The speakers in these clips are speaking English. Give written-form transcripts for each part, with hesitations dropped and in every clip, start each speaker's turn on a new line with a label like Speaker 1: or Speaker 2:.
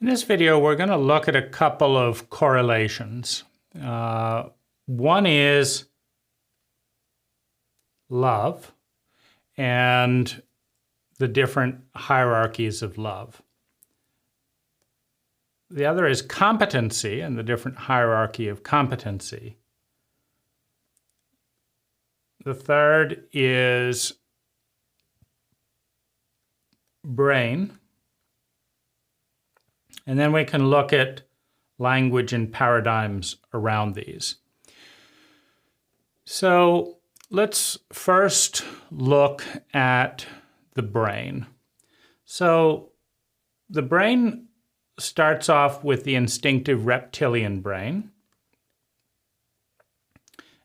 Speaker 1: In this video, we're going to look at a couple of correlations. One is love and the different hierarchies of love. The other is competency and the different hierarchy of competency. The third is brain. And then we can look at language and paradigms around these. So let's first look at the brain. So the brain starts off with the instinctive reptilian brain.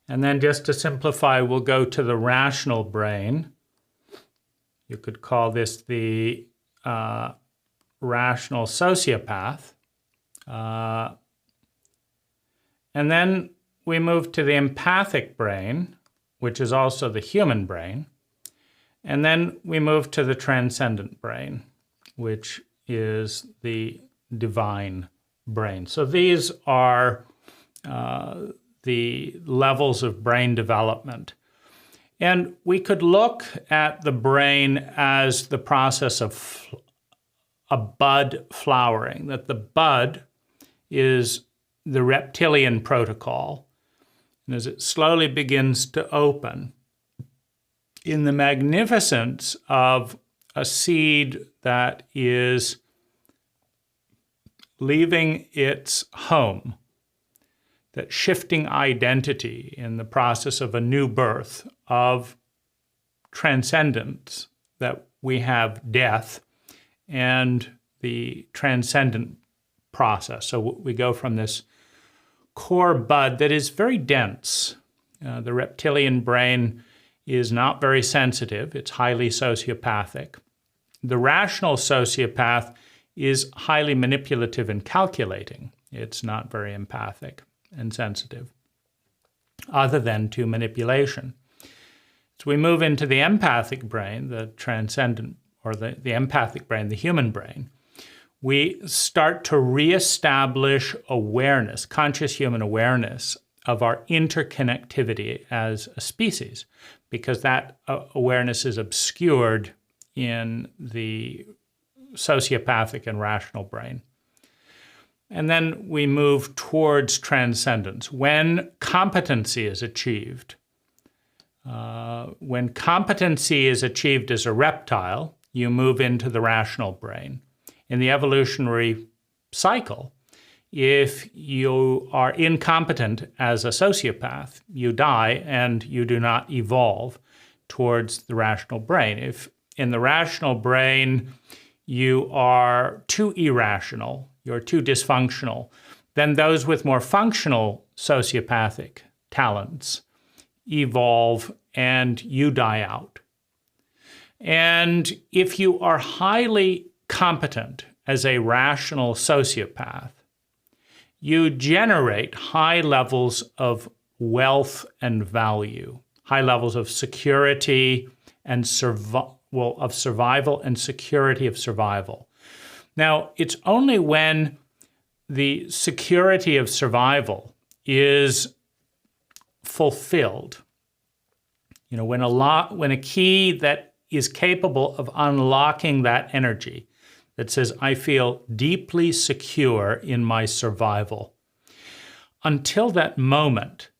Speaker 1: And then just to simplify, we'll go to the rational brain. You could call this the rational sociopath. And then we move to the empathic brain, which is also the human brain. And then we move to the transcendent brain, which is the divine brain. So these are the levels of brain development. And we could look at the brain as the process of a bud flowering, that the bud is the reptilian protocol. And as it slowly begins to open, in the magnificence of a seed that is leaving its home, that shifting identity in the process of a new birth, of transcendence, that we have death, and the transcendent process. So we go from this core bud that is very dense. The reptilian brain is not very sensitive. It's highly sociopathic. The rational sociopath is highly manipulative and calculating. It's not very empathic and sensitive, other than to manipulation. So we move into the empathic brain, the transcendent, or the empathic brain, the human brain. We start to reestablish awareness, conscious human awareness of our interconnectivity as a species, because that awareness is obscured in the sociopathic and rational brain. And then we move towards transcendence. When competency is achieved, as a reptile, you move into the rational brain. In the evolutionary cycle, if you are incompetent as a sociopath, you die and you do not evolve towards the rational brain. If in the rational brain you are too irrational, you're too dysfunctional, then those with more functional sociopathic talents evolve and you die out. And if you are highly competent as a rational sociopath, you generate high levels of wealth and value, high levels of security and survival and security of survival. Now, it's only when the security of survival is fulfilled, when a key that is capable of unlocking that energy, that says, I feel deeply secure in my survival. Until that moment,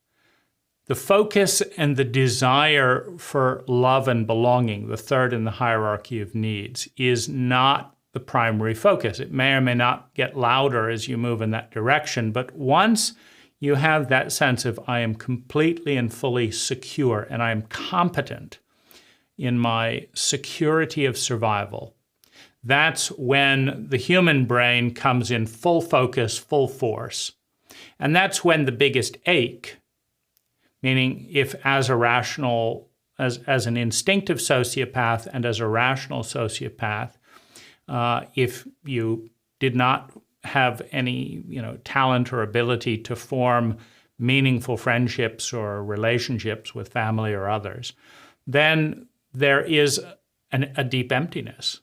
Speaker 1: the focus and the desire for love and belonging, the third in the hierarchy of needs, is not the primary focus. It may or may not get louder as you move in that direction, but once you have that sense of, I am completely and fully secure and I am competent in my security of survival, that's when the human brain comes in full focus, full force. And that's when the biggest ache, meaning if as an instinctive sociopath and as a rational sociopath, if you did not have any talent or ability to form meaningful friendships or relationships with family or others, then there is a deep emptiness.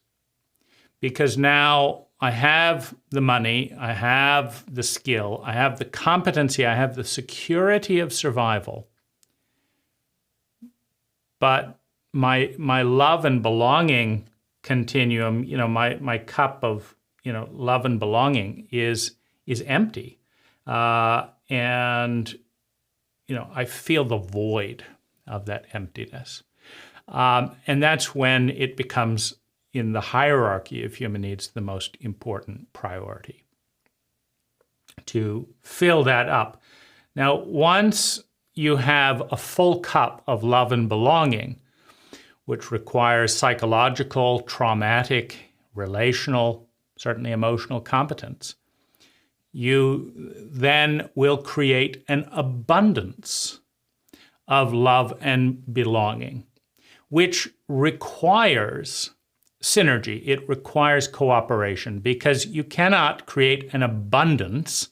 Speaker 1: Because now I have the money, I have the skill, I have the competency, I have the security of survival. But my love and belonging continuum, my cup of, love and belonging is empty. And, I feel the void of that emptiness. And that's when it becomes, in the hierarchy of human needs, the most important priority, to fill that up. Now, once you have a full cup of love and belonging, which requires psychological, traumatic, relational, certainly emotional competence, you then will create an abundance of love and belonging, which requires synergy. It requires cooperation, because you cannot create an abundance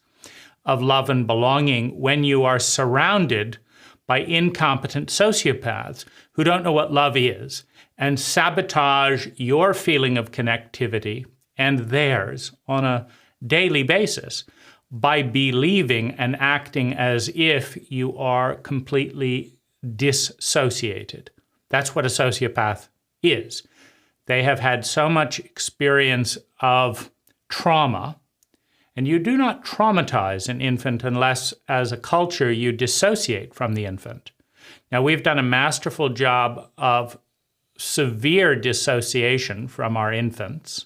Speaker 1: of love and belonging when you are surrounded by incompetent sociopaths who don't know what love is and sabotage your feeling of connectivity and theirs on a daily basis by believing and acting as if you are completely dissociated. That's what a sociopath is. They have had so much experience of trauma, and you do not traumatize an infant unless, as a culture, you dissociate from the infant. Now, we've done a masterful job of severe dissociation from our infants,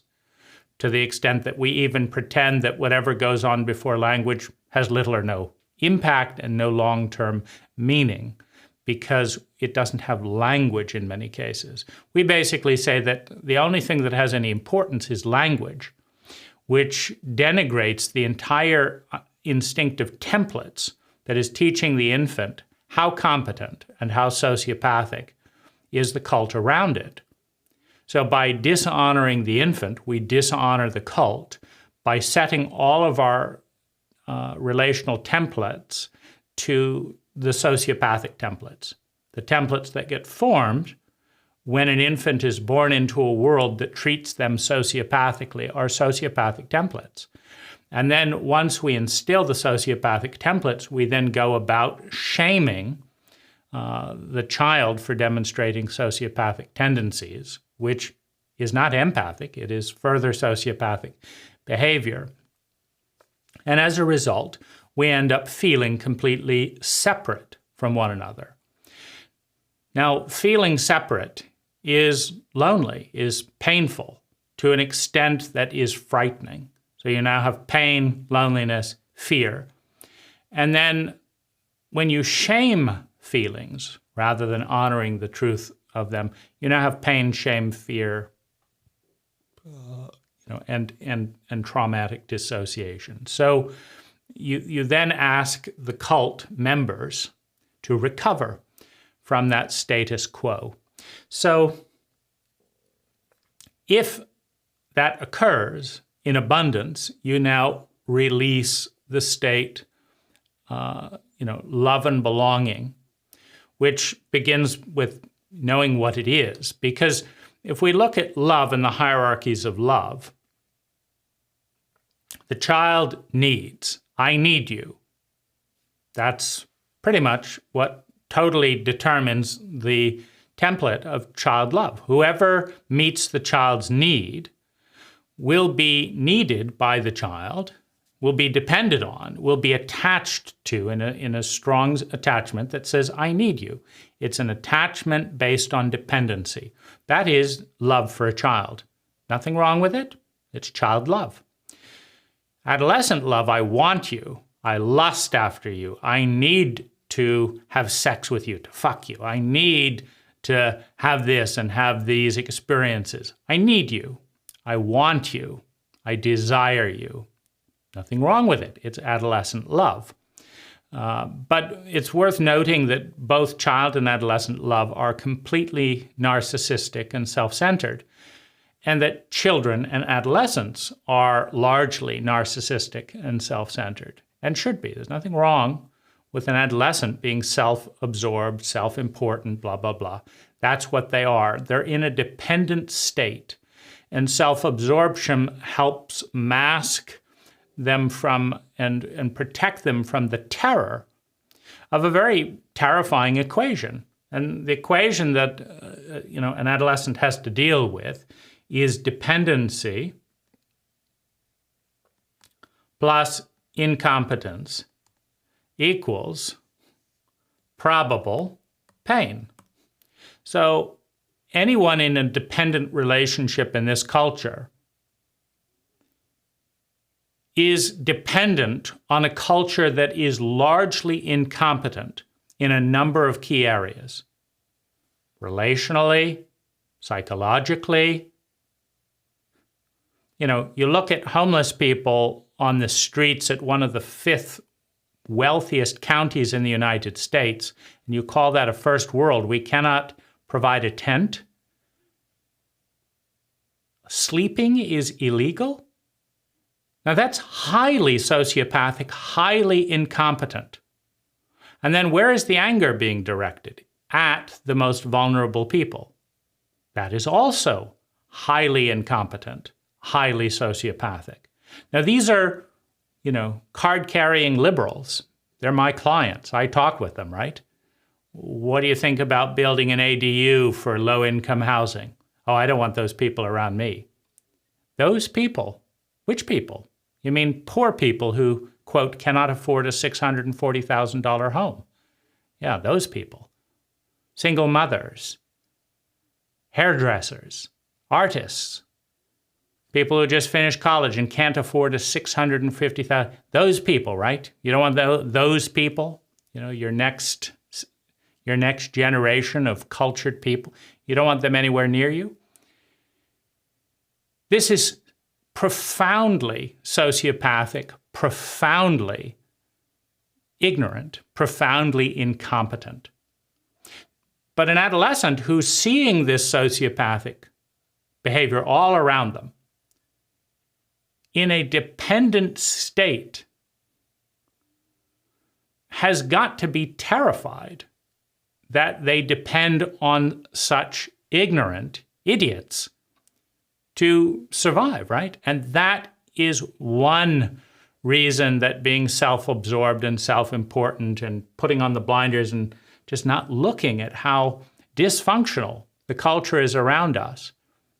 Speaker 1: to the extent that we even pretend that whatever goes on before language has little or no impact and no long-term meaning, because it doesn't have language in many cases. We basically say that the only thing that has any importance is language, which denigrates the entire instinctive templates that is teaching the infant how competent and how sociopathic is the cult around it. So by dishonoring the infant, we dishonor the cult by setting all of our relational templates to the sociopathic templates, the templates that get formed when an infant is born into a world that treats them sociopathically, are sociopathic templates. And then once we instill the sociopathic templates, we then go about shaming the child for demonstrating sociopathic tendencies, which is not empathic, it is further sociopathic behavior. And as a result, we end up feeling completely separate from one another. Now, feeling separate is lonely, is painful to an extent that is frightening. So you now have pain, loneliness, fear. And then when you shame feelings rather than honoring the truth of them, you now have pain, shame, fear, and traumatic dissociation. So you then ask the cult members to recover from that status quo. So if that occurs in abundance, you now release the state, love and belonging, which begins with knowing what it is. Because if we look at love and the hierarchies of love, the child needs, I need you. That's pretty much what totally determines the template of child love. Whoever meets the child's need will be needed by the child, will be depended on, will be attached to in a strong attachment that says, I need you. It's an attachment based on dependency. That is love for a child. Nothing wrong with it. It's child love. Adolescent love, I want you. I lust after you. I need to have sex with you, to fuck you. I need to have this and have these experiences. I need you. I want you. I desire you. Nothing wrong with it. It's adolescent love. But it's worth noting that both child and adolescent love are completely narcissistic and self-centered, and that children and adolescents are largely narcissistic and self-centered, and should be. There's nothing wrong with an adolescent being self-absorbed, self-important, blah, blah, blah. That's what they are. They're in a dependent state. And self-absorption helps mask them from and protect them from the terror of a very terrifying equation. And the equation that an adolescent has to deal with is dependency plus incompetence equals probable pain. So anyone in a dependent relationship in this culture is dependent on a culture that is largely incompetent in a number of key areas. Relationally, psychologically. You look at homeless people on the streets at one of the 5th wealthiest counties in the United States, and you call that a first world. We cannot provide a tent. Sleeping is illegal? Now that's highly sociopathic, highly incompetent. And then where is the anger being directed? At the most vulnerable people. That is also highly incompetent, highly sociopathic. Now these are, card-carrying liberals. They're my clients. I talk with them, right? What do you think about building an ADU for low-income housing? Oh, I don't want those people around me. Those people? Which people? You mean poor people who, quote, cannot afford a $640,000 home. Yeah, those people. Single mothers, hairdressers, artists, people who just finished college and can't afford a $650,000. Those people, right? You don't want those people, your next generation of cultured people. You don't want them anywhere near you. This is profoundly sociopathic, profoundly ignorant, profoundly incompetent. But an adolescent who's seeing this sociopathic behavior all around them in a dependent state has got to be terrified that they depend on such ignorant idiots to survive, right? And that is one reason that being self-absorbed and self-important and putting on the blinders and just not looking at how dysfunctional the culture is around us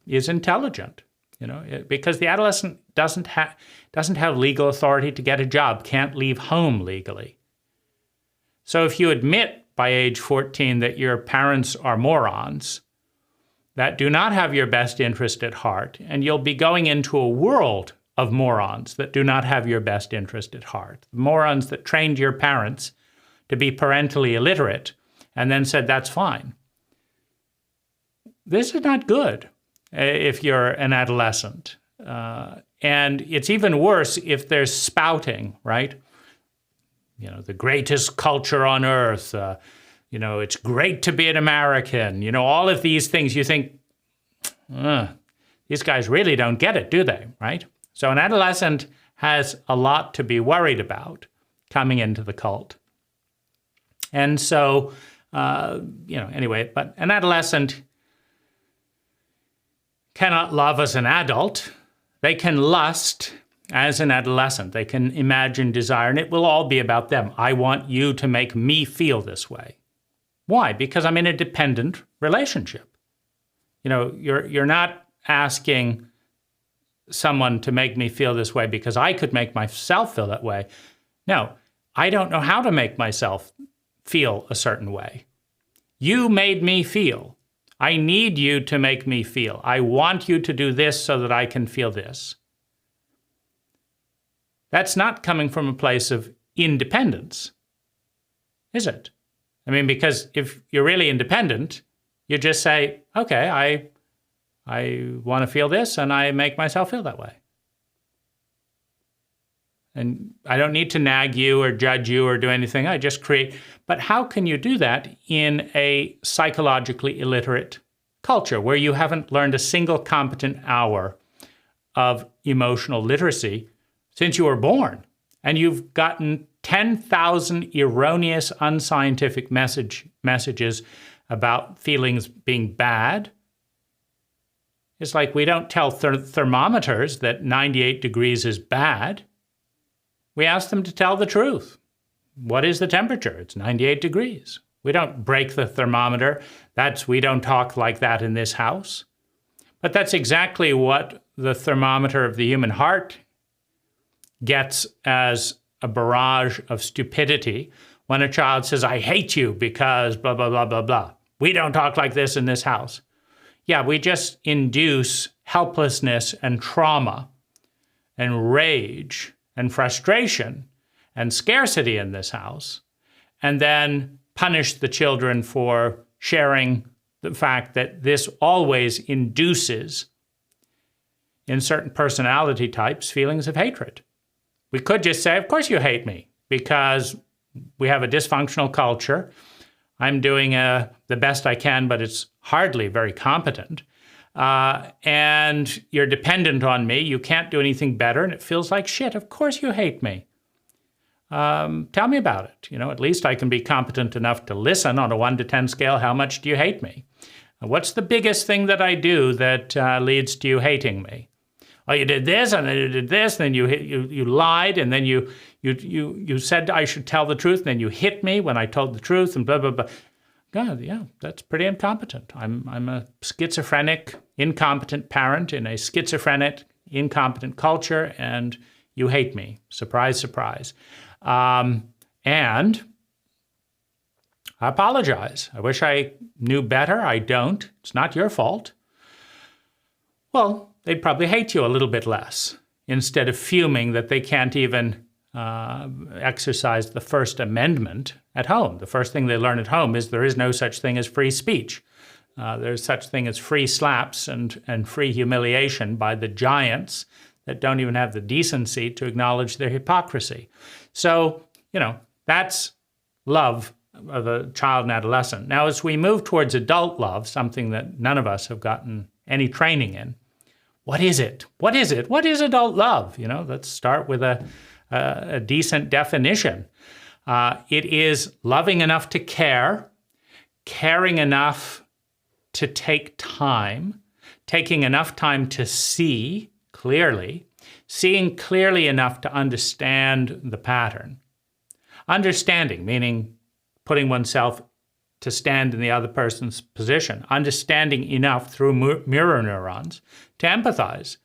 Speaker 1: is intelligent, because the adolescent doesn't have legal authority to get a job, can't leave home legally. So if you admit by age 14 that your parents are morons, that do not have your best interest at heart, and you'll be going into a world of morons that do not have your best interest at heart. Morons that trained your parents to be parentally illiterate and then said, that's fine. This is not good if you're an adolescent. And it's even worse if there's spouting, right? The greatest culture on earth, it's great to be an American, all of these things. You think, these guys really don't get it, do they, right? So an adolescent has a lot to be worried about coming into the cult. And so, anyway, but an adolescent cannot love as an adult. They can lust as an adolescent. They can imagine desire, and it will all be about them. I want you to make me feel this way. Why? Because I'm in a dependent relationship. You're not asking someone to make me feel this way because I could make myself feel that way. No, I don't know how to make myself feel a certain way. You made me feel. I need you to make me feel. I want you to do this so that I can feel this. That's not coming from a place of independence, is it? Because if you're really independent, you just say, okay, I want to feel this, and I make myself feel that way. And I don't need to nag you or judge you or do anything. I just create. But how can you do that in a psychologically illiterate culture where you haven't learned a single competent hour of emotional literacy since you were born? And you've gotten 10,000 erroneous, unscientific messages about feelings being bad It's like we don't tell thermometers that 98 degrees is bad. We ask them to tell the truth. What is the temperature? It's 98 degrees. We don't break the thermometer. We don't talk like that in this house. But that's exactly what the thermometer of the human heart gets as a barrage of stupidity when a child says, I hate you because blah, blah, blah, blah, blah. We don't talk like this in this house. Yeah, we just induce helplessness and trauma and rage and frustration and scarcity in this house, and then punish the children for sharing the fact that this always induces, in certain personality types, feelings of hatred. We could just say, of course you hate me, because we have a dysfunctional culture. I'm doing the best I can, but it's hardly very competent. And you're dependent on me. You can't do anything better, and it feels like shit. Of course you hate me. Tell me about it. At least I can be competent enough to listen on a 1 to 10 scale. How much do you hate me? What's the biggest thing that I do that leads to you hating me? Oh, you did this, and then you did this, and then you lied, and then you said I should tell the truth, and then you hit me when I told the truth, and blah, blah, blah. God, yeah, that's pretty incompetent. I'm a schizophrenic, incompetent parent in a schizophrenic, incompetent culture, and you hate me. Surprise, surprise. And I apologize. I wish I knew better. I don't. It's not your fault. Well, they'd probably hate you a little bit less instead of fuming that they can't even exercise the First Amendment at home. The first thing they learn at home is there is no such thing as free speech. There's such thing as free slaps and free humiliation by the giants that don't even have the decency to acknowledge their hypocrisy. So, that's love of a child and adolescent. Now, as we move towards adult love, something that none of us have gotten any training in, what is it? What is it? What is adult love? Let's start with a decent definition. It is loving enough to care, caring enough to take time, taking enough time to see clearly, seeing clearly enough to understand the pattern. Understanding, meaning putting oneself to stand in the other person's position, understanding enough through mirror neurons to empathize.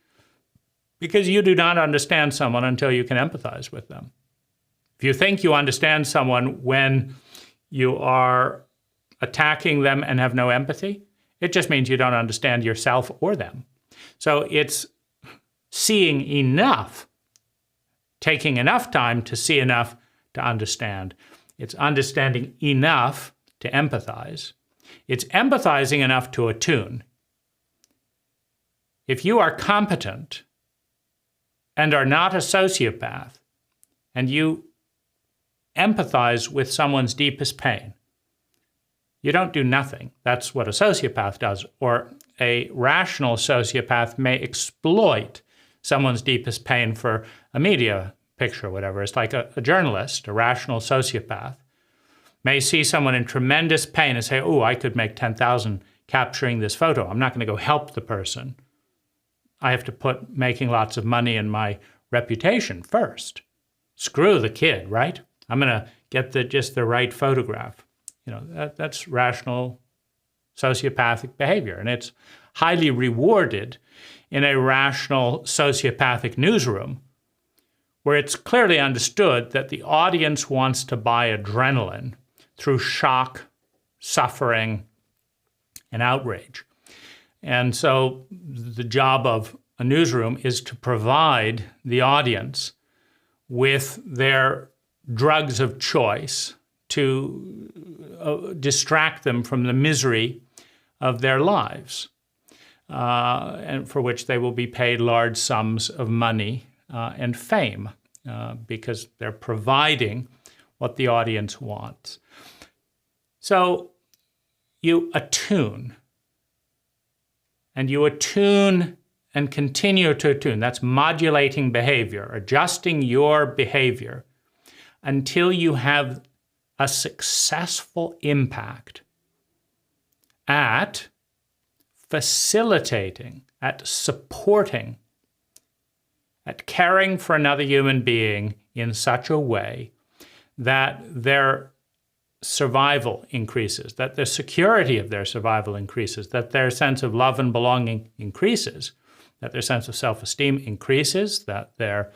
Speaker 1: Because you do not understand someone until you can empathize with them. If you think you understand someone when you are attacking them and have no empathy, it just means you don't understand yourself or them. So it's seeing enough, taking enough time to see enough to understand. It's understanding enough to empathize. It's empathizing enough to attune. If you are competent and are not a sociopath, and you empathize with someone's deepest pain, you don't do nothing. That's what a sociopath does. Or a rational sociopath may exploit someone's deepest pain for a media picture or whatever. It's like a journalist, a rational sociopath, may see someone in tremendous pain and say, oh, I could make 10,000 capturing this photo. I'm not going to go help the person. I have to put making lots of money in my reputation first. Screw the kid, right? I'm going to get just the right photograph. That's rational sociopathic behavior, and it's highly rewarded in a rational sociopathic newsroom where it's clearly understood that the audience wants to buy adrenaline through shock, suffering, and outrage. And so the job of a newsroom is to provide the audience with their drugs of choice to distract them from the misery of their lives, and for which they will be paid large sums of money and fame, because they're providing what the audience wants. So you attune. And you attune and continue to attune. That's modulating behavior, adjusting your behavior until you have a successful impact at facilitating, at supporting, at caring for another human being in such a way that their survival increases, that the security of their survival increases, that their sense of love and belonging increases, that their sense of self-esteem increases, that their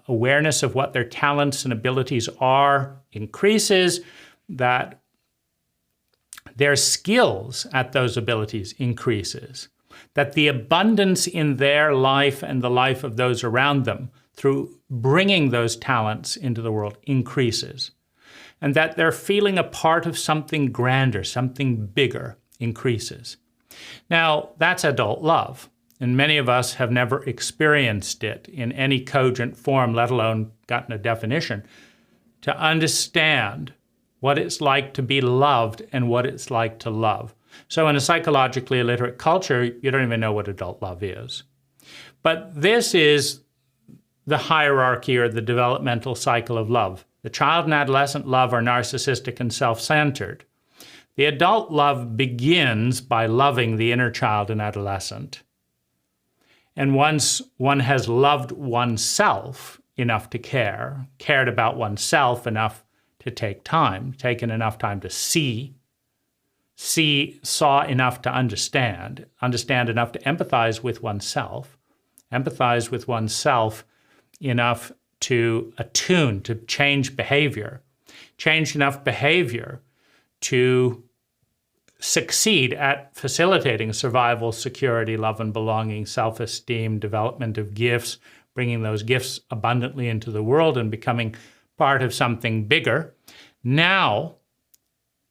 Speaker 1: awareness of what their talents and abilities are increases, that their skills at those abilities increases, that the abundance in their life and the life of those around them through bringing those talents into the world increases, and that they're feeling a part of something grander, something bigger increases. Now, that's adult love, and many of us have never experienced it in any cogent form, let alone gotten a definition, to understand what it's like to be loved and what it's like to love. So in a psychologically illiterate culture, you don't even know what adult love is. But this is the hierarchy or the developmental cycle of love. The child and adolescent love are narcissistic and self-centered. The adult love begins by loving the inner child and adolescent. And once one has loved oneself enough to care, cared about oneself enough to take time, taken enough time to see, saw enough to understand enough to empathize with oneself enough to attune, to change behavior, change enough behavior to succeed at facilitating survival, security, love and belonging, self-esteem, development of gifts, bringing those gifts abundantly into the world and becoming part of something bigger. Now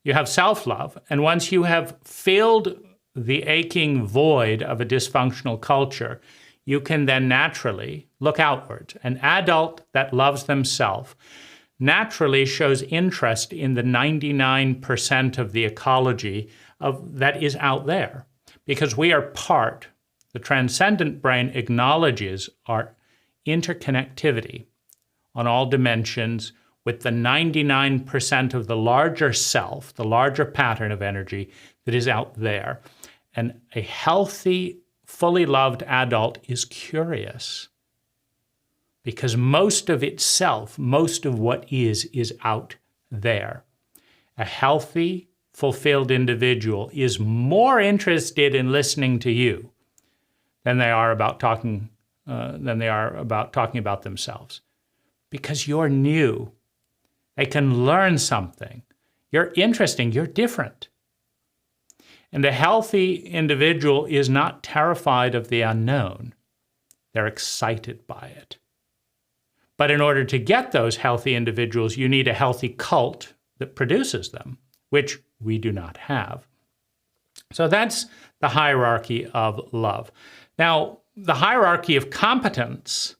Speaker 1: you have self-love, and once you have filled the aching void of a dysfunctional culture, you can then naturally look outward. An adult that loves themselves naturally shows interest in the 99% of the ecology that is out there, because we are part. The transcendent brain acknowledges our interconnectivity on all dimensions with the 99% of the larger self, the larger pattern of energy that is out there. And a healthy, fully loved adult is curious because most of itself, most of what is out there. A healthy, fulfilled individual is more interested in listening to you than they are about talking about themselves, because you're new. They can learn something. You're interesting. You're different. And a healthy individual is not terrified of the unknown. They're excited by it. But in order to get those healthy individuals, you need a healthy cult that produces them, which we do not have. So that's the hierarchy of love. Now, the hierarchy of competence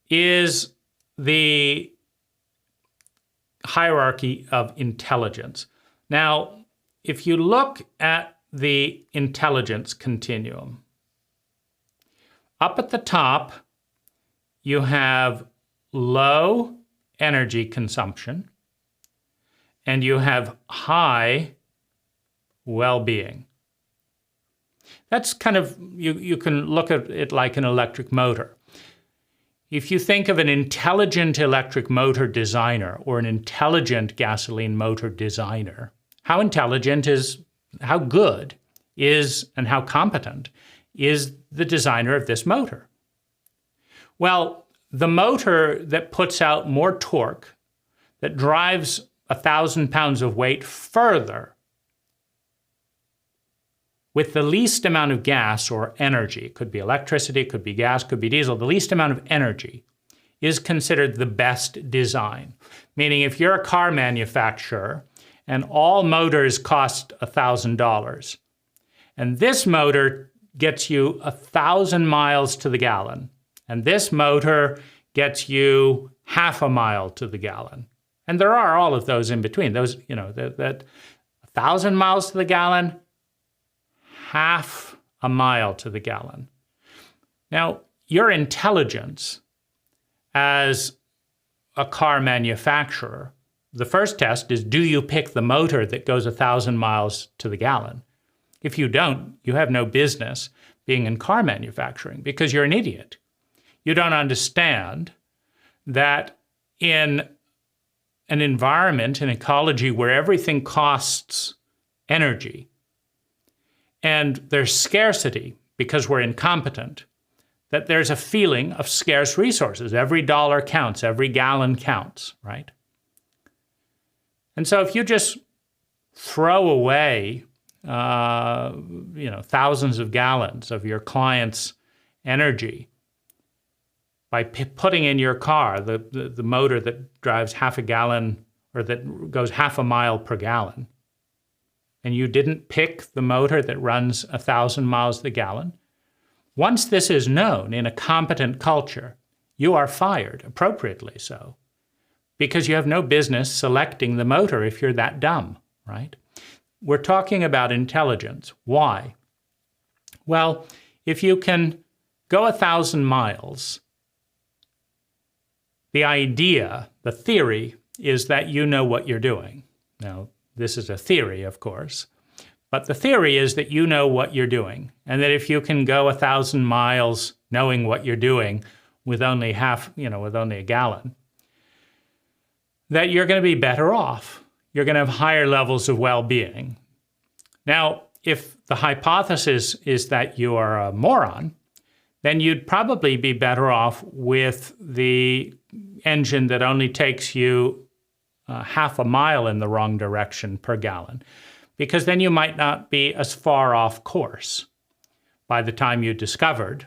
Speaker 1: is the hierarchy of intelligence. Now, if you look at the intelligence continuum, up at the top, you have low energy consumption and you have high well-being. That's kind of, you can look at it like an electric motor. If you think of an intelligent electric motor designer or an intelligent gasoline motor designer, how intelligent is, how good is, and how competent is the designer of this motor? Well, the motor that puts out more torque, that drives 1,000 pounds of weight further with the least amount of gas or energy, it could be electricity, it could be gas, it could be diesel, the least amount of energy is considered the best design. Meaning if you're a car manufacturer and all motors cost $1,000, and this motor gets you 1,000 miles to the gallon, and this motor gets you half a mile to the gallon. And there are all of those in between. Those, that 1,000 miles to the gallon, half a mile to the gallon. Now, your intelligence as a car manufacturer, the first test is, do you pick the motor that goes 1,000 miles to the gallon? If you don't, you have no business being in car manufacturing because you're an idiot. You don't understand that in an environment, an ecology where everything costs energy and there's scarcity because we're incompetent, that there's a feeling of scarce resources. Every dollar counts, every gallon counts, right? And so if you just throw away, thousands of gallons of your client's energy by putting in your car the motor that drives half a gallon or that goes half a mile per gallon, and you didn't pick the motor that runs 1,000 miles the gallon, once this is known in a competent culture, you are fired, appropriately so, because you have no business selecting the motor if you're that dumb, right? We're talking about intelligence. Why? Well, if you can go 1,000 miles, the idea, the theory, is that you know what you're doing. Now, this is a theory, of course, but the theory is that you know what you're doing, and that if you can go 1,000 miles knowing what you're doing with only with only a gallon, that you're going to be better off. You're going to have higher levels of well-being. Now, if the hypothesis is that you are a moron, then you'd probably be better off with the engine that only takes you half a mile in the wrong direction per gallon, because then you might not be as far off course by the time you discovered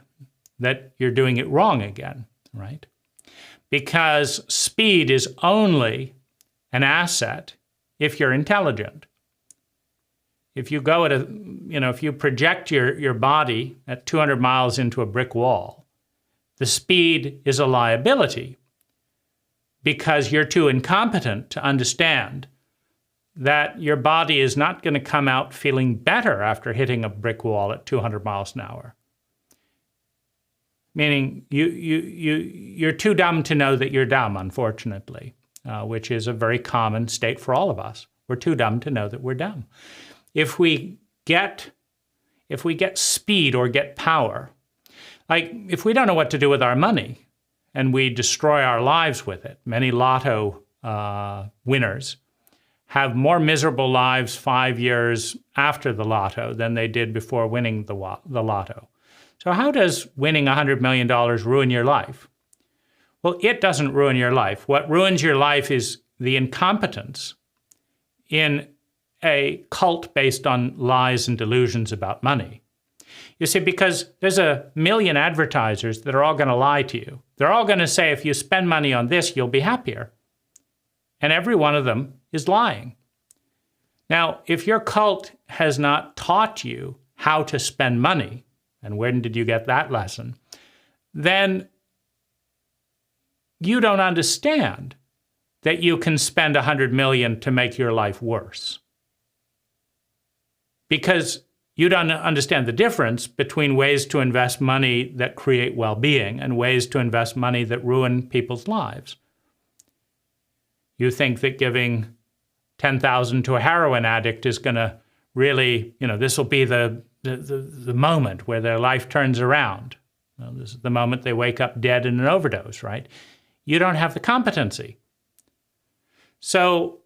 Speaker 1: that you're doing it wrong again, right? Because speed is only an asset if you're intelligent. If you go if you project your body at 200 miles into a brick wall, the speed is a liability because you're too incompetent to understand that your body is not going to come out feeling better after hitting a brick wall at 200 miles an hour. Meaning you're too dumb to know that you're dumb, unfortunately, which is a very common state for all of us. We're too dumb to know that we're dumb. If we get speed or get power, like if we don't know what to do with our money and we destroy our lives with it, many lotto winners have more miserable lives 5 years after the lotto than they did before winning the lotto. So how does winning $100 million ruin your life? Well, it doesn't ruin your life. What ruins your life is the incompetence in a cult based on lies and delusions about money. You see, because there's 1 million advertisers that are all going to lie to you. They're all going to say, if you spend money on this, you'll be happier. And every one of them is lying. Now, if your cult has not taught you how to spend money, and when did you get that lesson, then you don't understand that you can spend 100 million to make your life worse. Because you don't understand the difference between ways to invest money that create well-being and ways to invest money that ruin people's lives. You think that giving $10,000 to a heroin addict is going to really, this will be the moment where their life turns around. Well, this is the moment they wake up dead in an overdose, right? You don't have the competency. So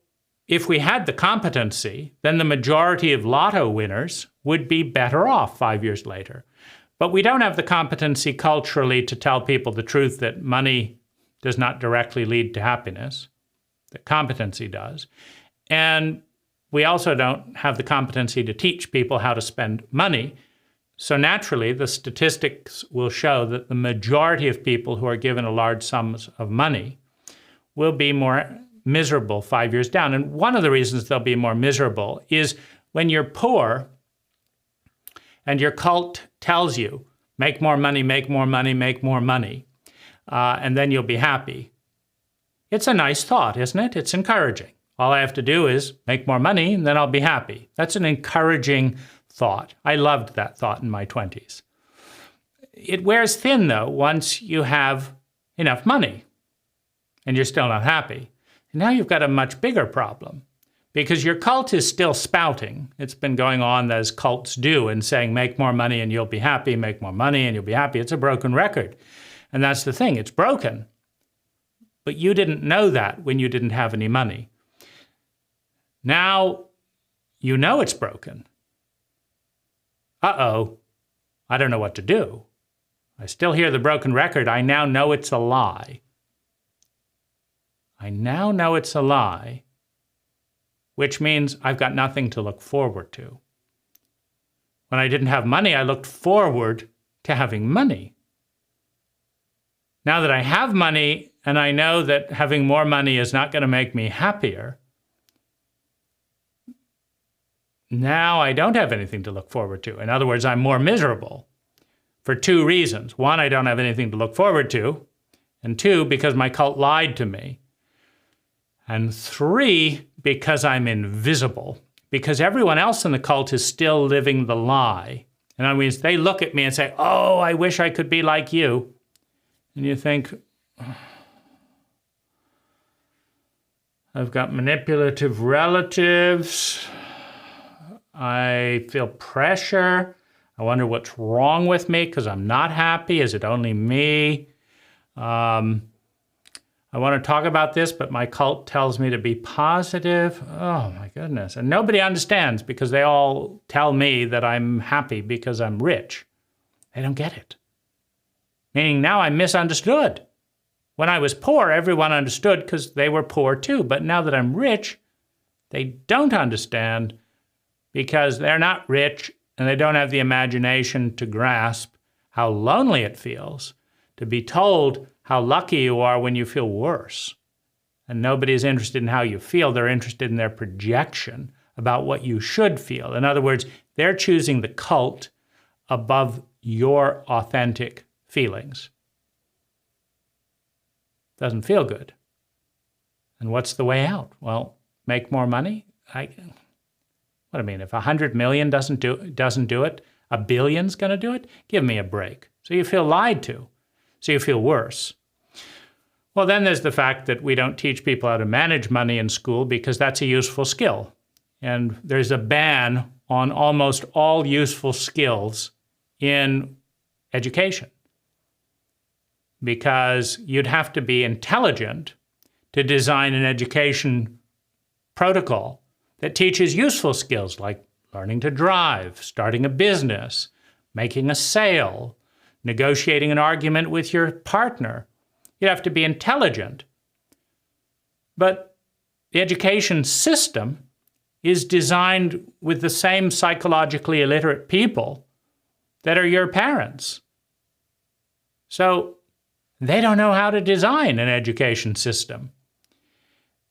Speaker 1: if we had the competency, then the majority of lotto winners would be better off 5 years later. But we don't have the competency culturally to tell people the truth that money does not directly lead to happiness, that competency does. And we also don't have the competency to teach people how to spend money. So naturally, the statistics will show that the majority of people who are given a large sums of money will be more miserable 5 years down. And one of the reasons they'll be more miserable is when you're poor and your cult tells you, make more money, make more money, make more money, and then you'll be happy. It's a nice thought, isn't it? It's encouraging. All I have to do is make more money and then I'll be happy. That's an encouraging thought. I loved that thought in my 20s. It wears thin, though, once you have enough money and you're still not happy. And now you've got a much bigger problem because your cult is still spouting. It's been going on as cults do and saying, make more money and you'll be happy, make more money and you'll be happy. It's a broken record. And that's the thing, it's broken. But you didn't know that when you didn't have any money. Now you know it's broken. Uh-oh, I don't know what to do. I still hear the broken record. I now know it's a lie. I now know it's a lie, which means I've got nothing to look forward to. When I didn't have money, I looked forward to having money. Now that I have money and I know that having more money is not going to make me happier, now I don't have anything to look forward to. In other words, I'm more miserable for two reasons. One, I don't have anything to look forward to. And two, because my cult lied to me. And three, because I'm invisible. Because everyone else in the cult is still living the lie. In other words, they look at me and say, oh, I wish I could be like you. And you think, I've got manipulative relatives. I feel pressure. I wonder what's wrong with me because I'm not happy. Is it only me? I want to talk about this, but my cult tells me to be positive. Oh my goodness. And nobody understands because they all tell me that I'm happy because I'm rich. They don't get it. Meaning now I'm misunderstood. When I was poor, everyone understood because they were poor too. But now that I'm rich, they don't understand because they're not rich and they don't have the imagination to grasp how lonely it feels to be told how lucky you are when you feel worse. And nobody is interested in how you feel. They're interested in their projection about what you should feel. In other words, they're choosing the cult above your authentic feelings. Doesn't feel good. And what's the way out? Well, make more money? What do I mean? If 100 million doesn't do it, a billion's going to do it? Give me a break. So you feel lied to. So you feel worse. Well, then there's the fact that we don't teach people how to manage money in school because that's a useful skill. And there's a ban on almost all useful skills in education because you'd have to be intelligent to design an education protocol that teaches useful skills like learning to drive, starting a business, making a sale, negotiating an argument with your partner. You'd have to be intelligent. But the education system is designed with the same psychologically illiterate people that are your parents. So they don't know how to design an education system.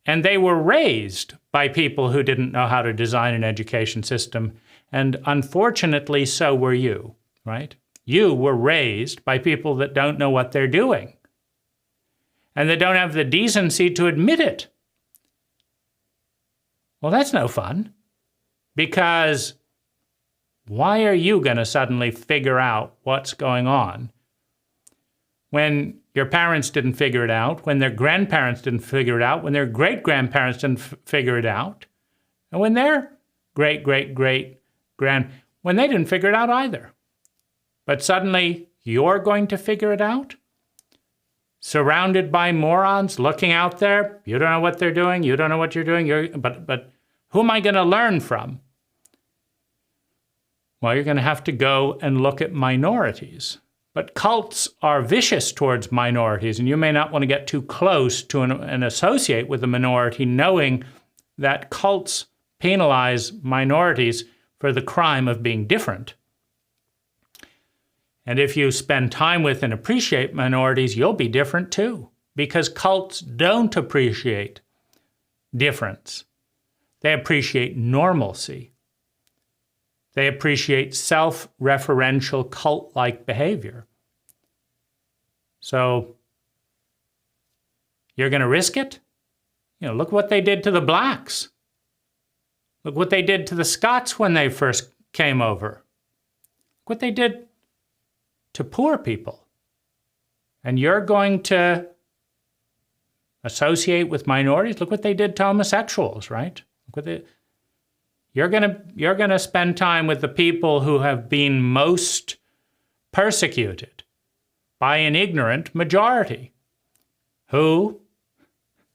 Speaker 1: And they were raised by people who didn't know how to design an education system. And unfortunately, so were you, right? You were raised by people that don't know what they're doing. And they don't have the decency to admit it. Well, that's no fun. Because why are you going to suddenly figure out what's going on when your parents didn't figure it out, when their grandparents didn't figure it out, when their great-grandparents didn't figure it out, and when their great-great-great-grand, when they didn't figure it out either? But suddenly, you're going to figure it out? Surrounded by morons looking out there? You don't know what they're doing. You don't know what you're doing. But who am I going to learn from? Well, you're going to have to go and look at minorities. But cults are vicious towards minorities, and you may not want to get too close to and associate with a minority, knowing that cults penalize minorities for the crime of being different. And if you spend time with and appreciate minorities, you'll be different too, because cults don't appreciate difference. They appreciate normalcy. They appreciate self-referential cult-like behavior. So you're going to risk it? Look what they did to the blacks. Look what they did to the Scots when they first came over. Look what they did to poor people. And you're going to associate with minorities? Look what they did to homosexuals, right? Look with it. You're gonna spend time with the people who have been most persecuted by an ignorant majority, who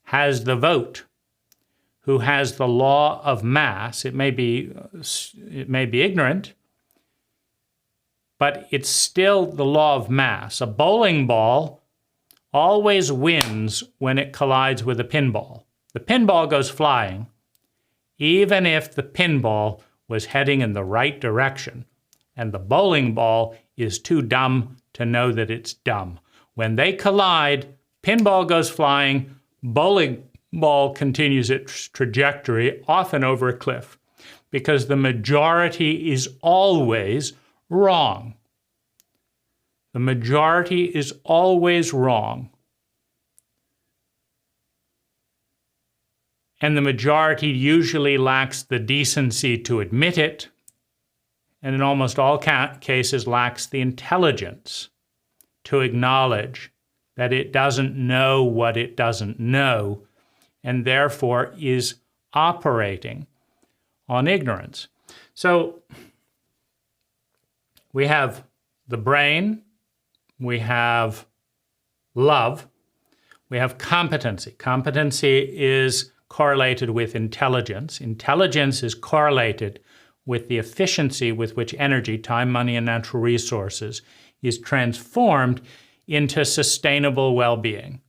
Speaker 1: has the vote, who has the law of mass. It may be ignorant, but it's still the law of mass. A bowling ball always wins when it collides with a pinball. The pinball goes flying, even if the pinball was heading in the right direction, and the bowling ball is too dumb to know that it's dumb. When they collide, pinball goes flying, bowling ball continues its trajectory, often over a cliff, because the majority is always wrong. The majority is always wrong. And the majority usually lacks the decency to admit it, and in almost all cases lacks the intelligence to acknowledge that it doesn't know what it doesn't know, and therefore is operating on ignorance. So we have the brain, we have love, we have competency. Competency is correlated with intelligence. Intelligence is correlated with the efficiency with which energy, time, money, and natural resources is transformed into sustainable well-being.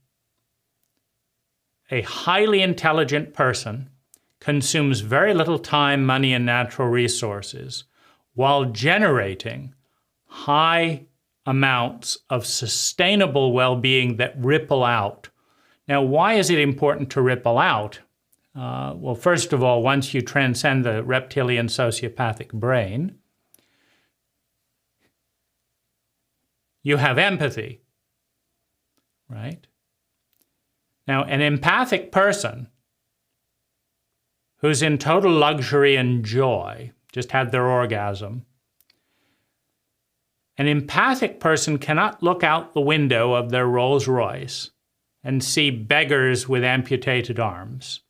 Speaker 1: A highly intelligent person consumes very little time, money, and natural resources while generating high amounts of sustainable well-being that ripple out. Now, why is it important to ripple out? Well, first of all, once you transcend the reptilian sociopathic brain, you have empathy, right? Now, an empathic person who's in total luxury and joy, just had their orgasm, an empathic person cannot look out the window of their Rolls Royce and see beggars with amputated arms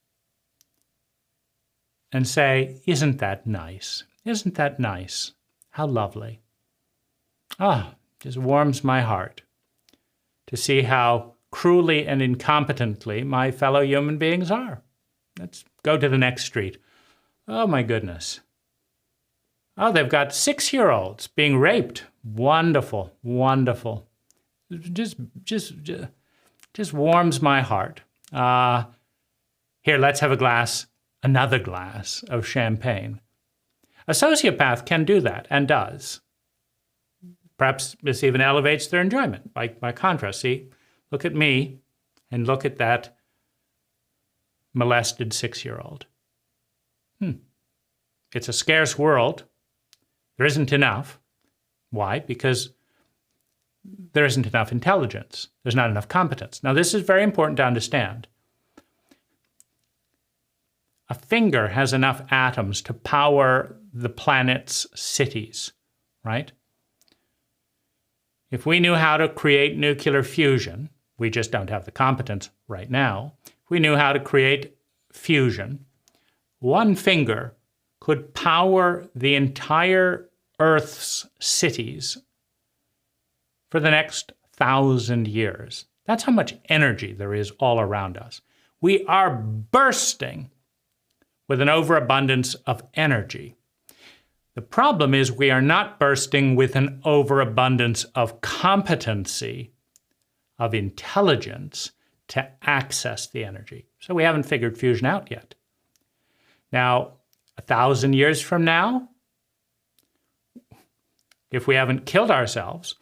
Speaker 1: and say, isn't that nice? Isn't that nice? How lovely. Just warms my heart to see how cruelly and incompetently my fellow human beings are. Let's go to the next street. Oh my goodness. Oh, they've got 6-year-olds being raped. Wonderful, wonderful. Just warms my heart. Here, let's have another glass of champagne. A sociopath can do that and does. Perhaps this even elevates their enjoyment. By contrast, see, look at me and look at that molested 6-year-old. It's a scarce world. There isn't enough. Why? Because there isn't enough intelligence. There's not enough competence. Now, this is very important to understand. A finger has enough atoms to power the planet's cities, right? If we knew how to create nuclear fusion, we just don't have the competence right now. If we knew how to create fusion, one finger could power the entire Earth's cities for the next 1,000 years. That's how much energy there is all around us. We are bursting with an overabundance of energy. The problem is we are not bursting with an overabundance of competency, of intelligence to access the energy. So we haven't figured fusion out yet. Now, 1,000 years from now, if we haven't killed ourselves,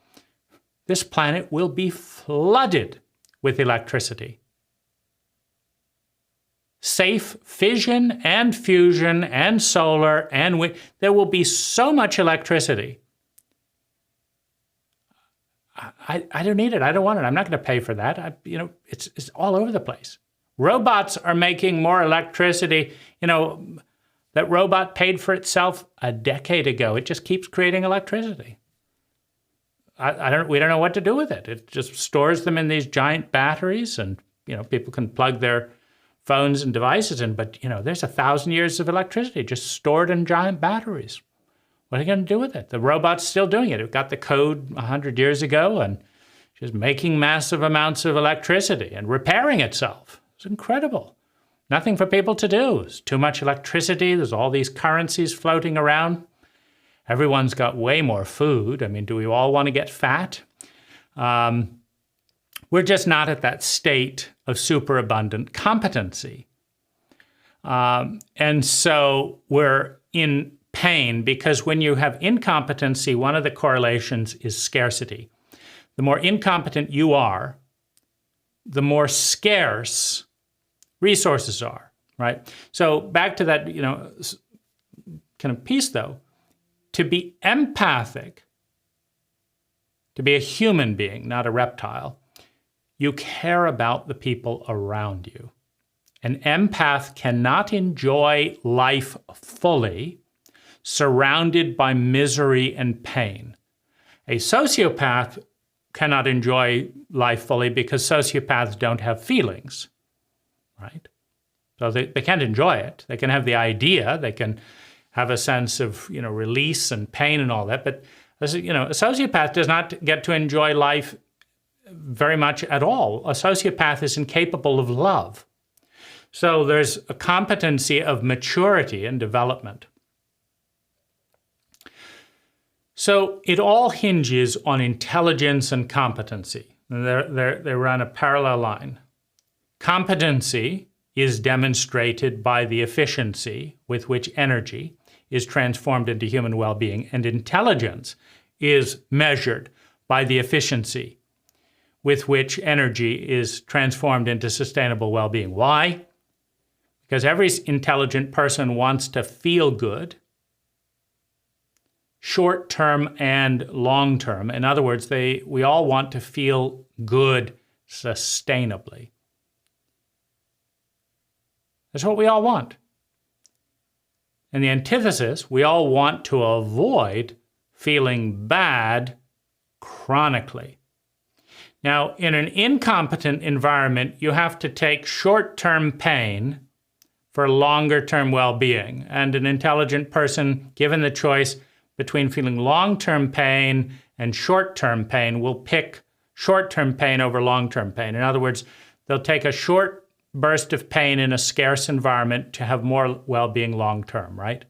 Speaker 1: this planet will be flooded with electricity. Safe fission and fusion and solar and wind. There will be so much electricity. I don't need it. I don't want it. I'm not going to pay for that. It's all over the place. Robots are making more electricity. That robot paid for itself a decade ago. It just keeps creating electricity. We don't know what to do with it. It just stores them in these giant batteries, and people can plug their phones and devices in, but there's 1,000 years of electricity just stored in giant batteries. What are you going to do with it? The robot's still doing it. It got the code 100 years ago and just making massive amounts of electricity and repairing itself. It's incredible. Nothing for people to do. There's too much electricity. There's all these currencies floating around. Everyone's got way more food. I mean, do we all want to get fat? We're just not at that state of superabundant competency. And so we're in pain because when you have incompetency, one of the correlations is scarcity. The more incompetent you are, the more scarce resources are, right? So back to that, kind of piece though, to be empathic, to be a human being, not a reptile, you care about the people around you. An empath cannot enjoy life fully, surrounded by misery and pain. A sociopath cannot enjoy life fully because sociopaths don't have feelings, right? So they can't enjoy it. They can have the idea, they can have a sense of release and pain and all that, but a sociopath does not get to enjoy life very much at all. A sociopath is incapable of love. So there's a competency of maturity and development. So it all hinges on intelligence and competency. They run a parallel line. Competency is demonstrated by the efficiency with which energy is transformed into human well-being, and intelligence is measured by the efficiency with which energy is transformed into sustainable well-being. Why? Because every intelligent person wants to feel good, short-term and long-term. In other words, we all want to feel good sustainably. That's what we all want. And the antithesis, we all want to avoid feeling bad chronically. Now, in an incompetent environment, you have to take short-term pain for longer-term well-being. And an intelligent person, given the choice between feeling long-term pain and short-term pain, will pick short-term pain over long-term pain. In other words, they'll take a short burst of pain in a scarce environment to have more well-being long-term, right?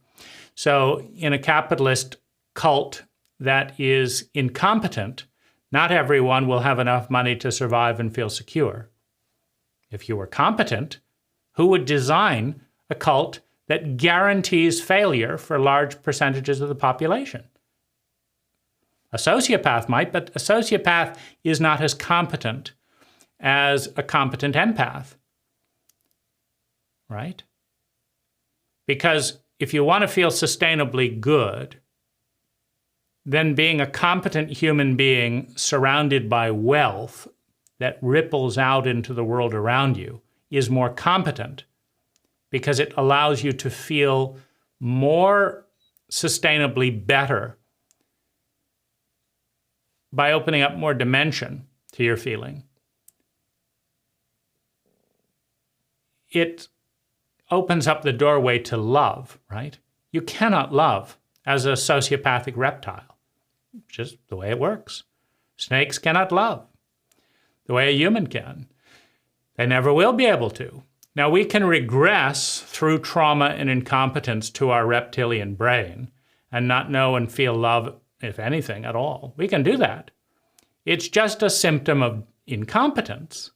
Speaker 1: So in a capitalist cult that is incompetent, not everyone will have enough money to survive and feel secure. If you were competent, who would design a cult that guarantees failure for large percentages of the population? A sociopath might, but a sociopath is not as competent as a competent empath, right? Because if you want to feel sustainably good, then being a competent human being surrounded by wealth that ripples out into the world around you is more competent because it allows you to feel more sustainably better by opening up more dimension to your feeling. It opens up the doorway to love, right? You cannot love as a sociopathic reptile. It's just the way it works. Snakes cannot love the way a human can. They never will be able to. Now, we can regress through trauma and incompetence to our reptilian brain and not know and feel love, if anything, at all. We can do that. It's just a symptom of incompetence,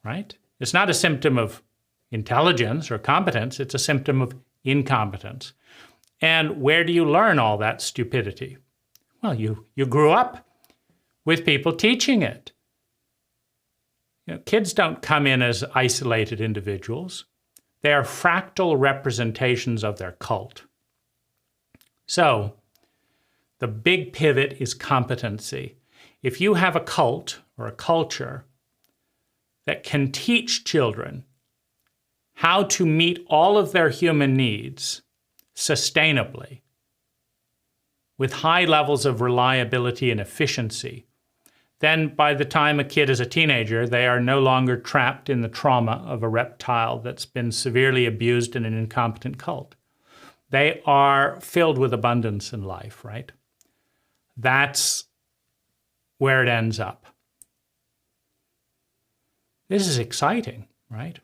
Speaker 1: right? It's not a symptom of intelligence or competence. It's a symptom of incompetence. And where do you learn all that stupidity? Well, you grew up with people teaching it. Kids don't come in as isolated individuals. They are fractal representations of their cult. So, the big pivot is competency. If you have a cult or a culture that can teach children how to meet all of their human needs sustainably, with high levels of reliability and efficiency, then by the time a kid is a teenager, they are no longer trapped in the trauma of a reptile that's been severely abused in an incompetent cult. They are filled with abundance in life, right? That's where it ends up. This is exciting, right?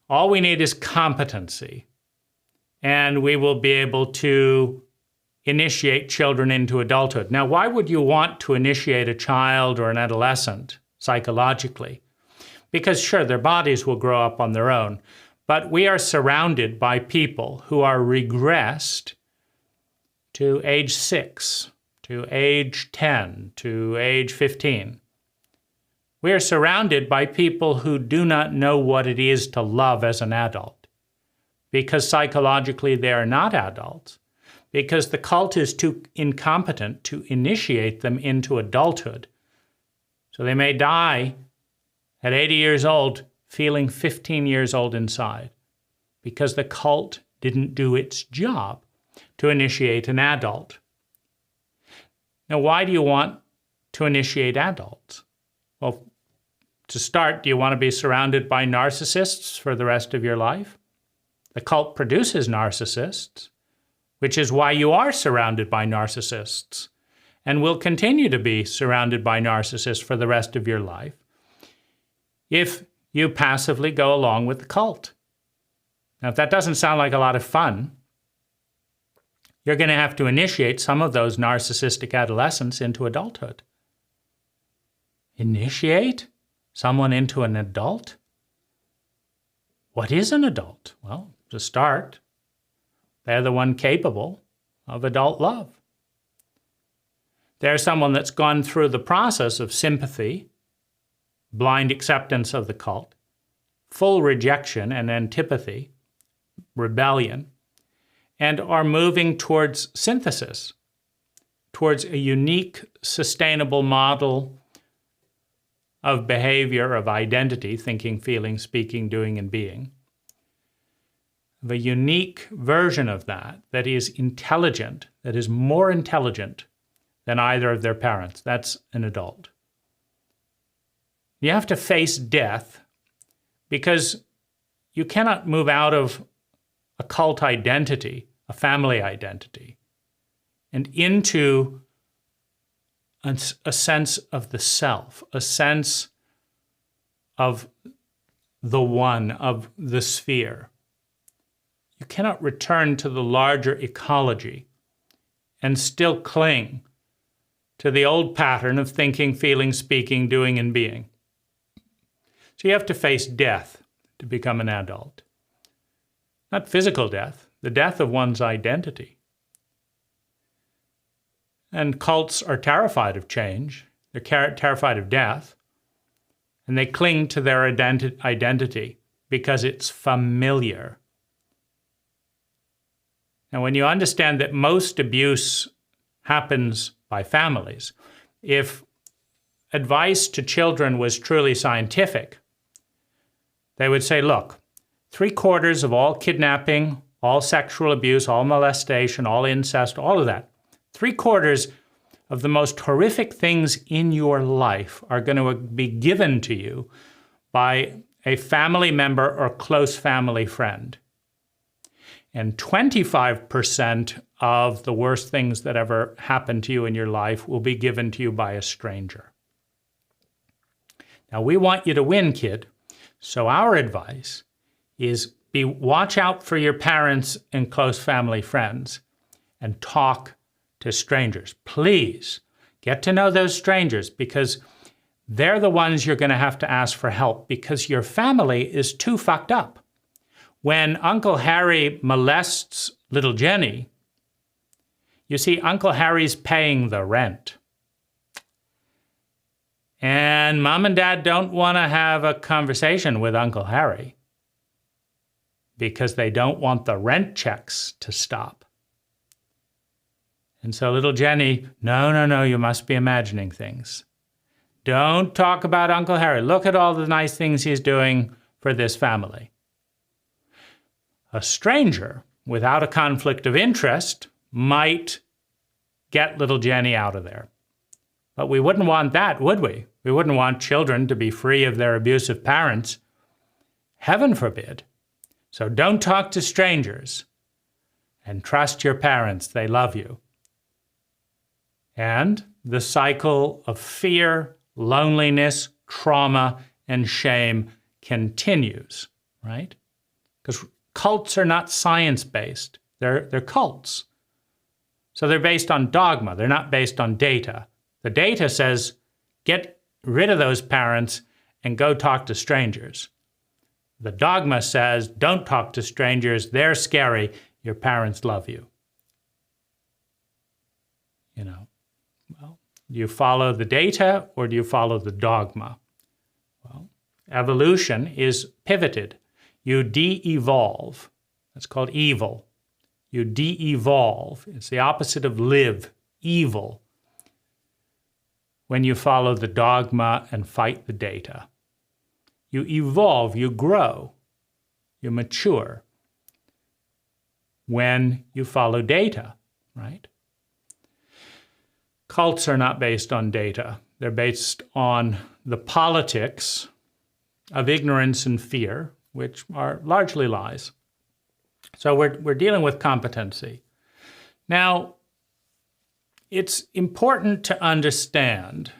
Speaker 1: All we need is competency, and we will be able to initiate children into adulthood. Now, why would you want to initiate a child or an adolescent psychologically? Because sure, their bodies will grow up on their own, but we are surrounded by people who are regressed to age 6, to age 10, to age 15. We are surrounded by people who do not know what it is to love as an adult, because psychologically they are not adults, because the cult is too incompetent to initiate them into adulthood. So they may die at 80 years old feeling 15 years old inside, because the cult didn't do its job to initiate an adult. Now, why do you want to initiate adults? Well, to start, do you want to be surrounded by narcissists for the rest of your life? The cult produces narcissists, which is why you are surrounded by narcissists and will continue to be surrounded by narcissists for the rest of your life if you passively go along with the cult. Now, if that doesn't sound like a lot of fun, you're going to have to initiate some of those narcissistic adolescents into adulthood. Initiate someone into an adult? What is an adult? Well, to start, they're the one capable of adult love. They're someone that's gone through the process of sympathy, blind acceptance of the cult, full rejection and antipathy, rebellion, and are moving towards synthesis, towards a unique, sustainable model of behavior, of identity, thinking, feeling, speaking, doing, and being. The unique version of that is intelligent, that is more intelligent than either of their parents. That's an adult. You have to face death because you cannot move out of a cult identity, a family identity, and into a sense of the self, a sense of the one, of the sphere. You cannot return to the larger ecology and still cling to the old pattern of thinking, feeling, speaking, doing, and being. So you have to face death to become an adult. Not physical death, the death of one's identity. And cults are terrified of change. They're terrified of death. And they cling to their identity because it's familiar. Now, when you understand that most abuse happens by families, if advice to children was truly scientific, they would say, look, 3/4 of all kidnapping, all sexual abuse, all molestation, all incest, all of that, 3/4 of the most horrific things in your life are going to be given to you by a family member or close family friend. And 25% of the worst things that ever happened to you in your life will be given to you by a stranger. Now, we want you to win, kid. So our advice is watch out for your parents and close family friends and talk to strangers. Please get to know those strangers because they're the ones you're going to have to ask for help because your family is too fucked up. When Uncle Harry molests little Jenny, you see, Uncle Harry's paying the rent. And Mom and Dad don't want to have a conversation with Uncle Harry because they don't want the rent checks to stop. And so little Jenny, no, you must be imagining things. Don't talk about Uncle Harry. Look at all the nice things he's doing for this family. A stranger, without a conflict of interest, might get little Jenny out of there. But we wouldn't want that, would we? We wouldn't want children to be free of their abusive parents. Heaven forbid. So don't talk to strangers and trust your parents. They love you. And the cycle of fear, loneliness, trauma, and shame continues, right? Because cults are not science-based. They're cults. So they're based on dogma. They're not based on data. The data says, get rid of those parents and go talk to strangers. The dogma says, don't talk to strangers. They're scary. Your parents love you. You know, well, do you follow the data or do you follow the dogma? Well, evolution is pivoted. You de-evolve. That's called evil. You de-evolve. It's the opposite of live, evil, when you follow the dogma and fight the data. You evolve, you grow, you mature when you follow data, right? Cults are not based on data. They're based on the politics of ignorance and fear, which are largely lies. So we're dealing with competency. Now, it's important to understand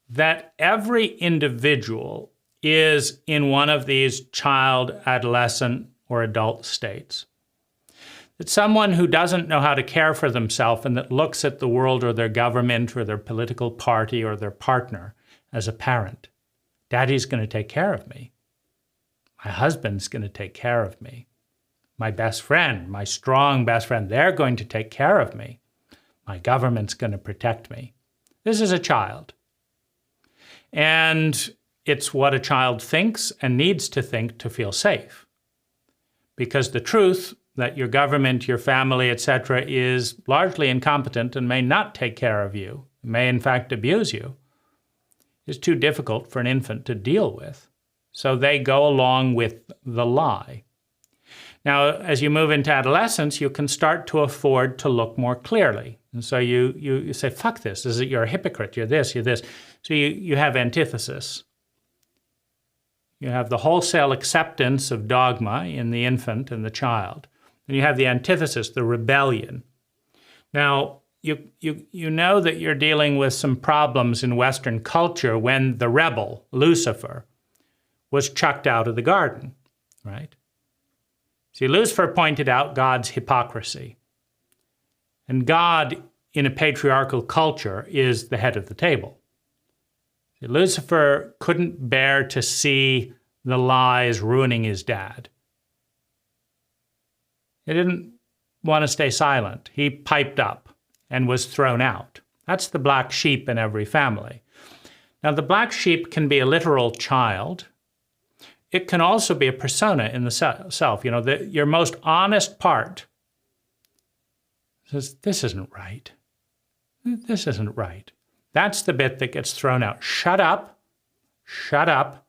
Speaker 1: that every individual is in one of these child, adolescent, or adult states. That someone who doesn't know how to care for themselves and that looks at the world or their government or their political party or their partner as a parent. Daddy's going to take care of me. My husband's going to take care of me. My best friend, my strong best friend, they're going to take care of me. My government's going to protect me. This is a child. And it's what a child thinks and needs to think to feel safe. Because the truth that your government, your family, etc., is largely incompetent and may not take care of you, may in fact abuse you, is too difficult for an infant to deal with. So they go along with the lie. Now, as you move into adolescence, you can start to afford to look more clearly. And so you say, fuck this. You're a hypocrite. You're this, you're this. So you have antithesis. You have the wholesale acceptance of dogma in the infant and the child. And you have the antithesis, the rebellion. Now, you know that you're dealing with some problems in Western culture when the rebel, Lucifer, was chucked out of the garden, right? See, Lucifer pointed out God's hypocrisy. And God, in a patriarchal culture, is the head of the table. See, Lucifer couldn't bear to see the lies ruining his dad. He didn't want to stay silent. He piped up and was thrown out. That's the black sheep in every family. Now, the black sheep can be a literal child. It can also be a persona in the self. You know, your most honest part says, this isn't right. This isn't right. That's the bit that gets thrown out. Shut up. Shut up.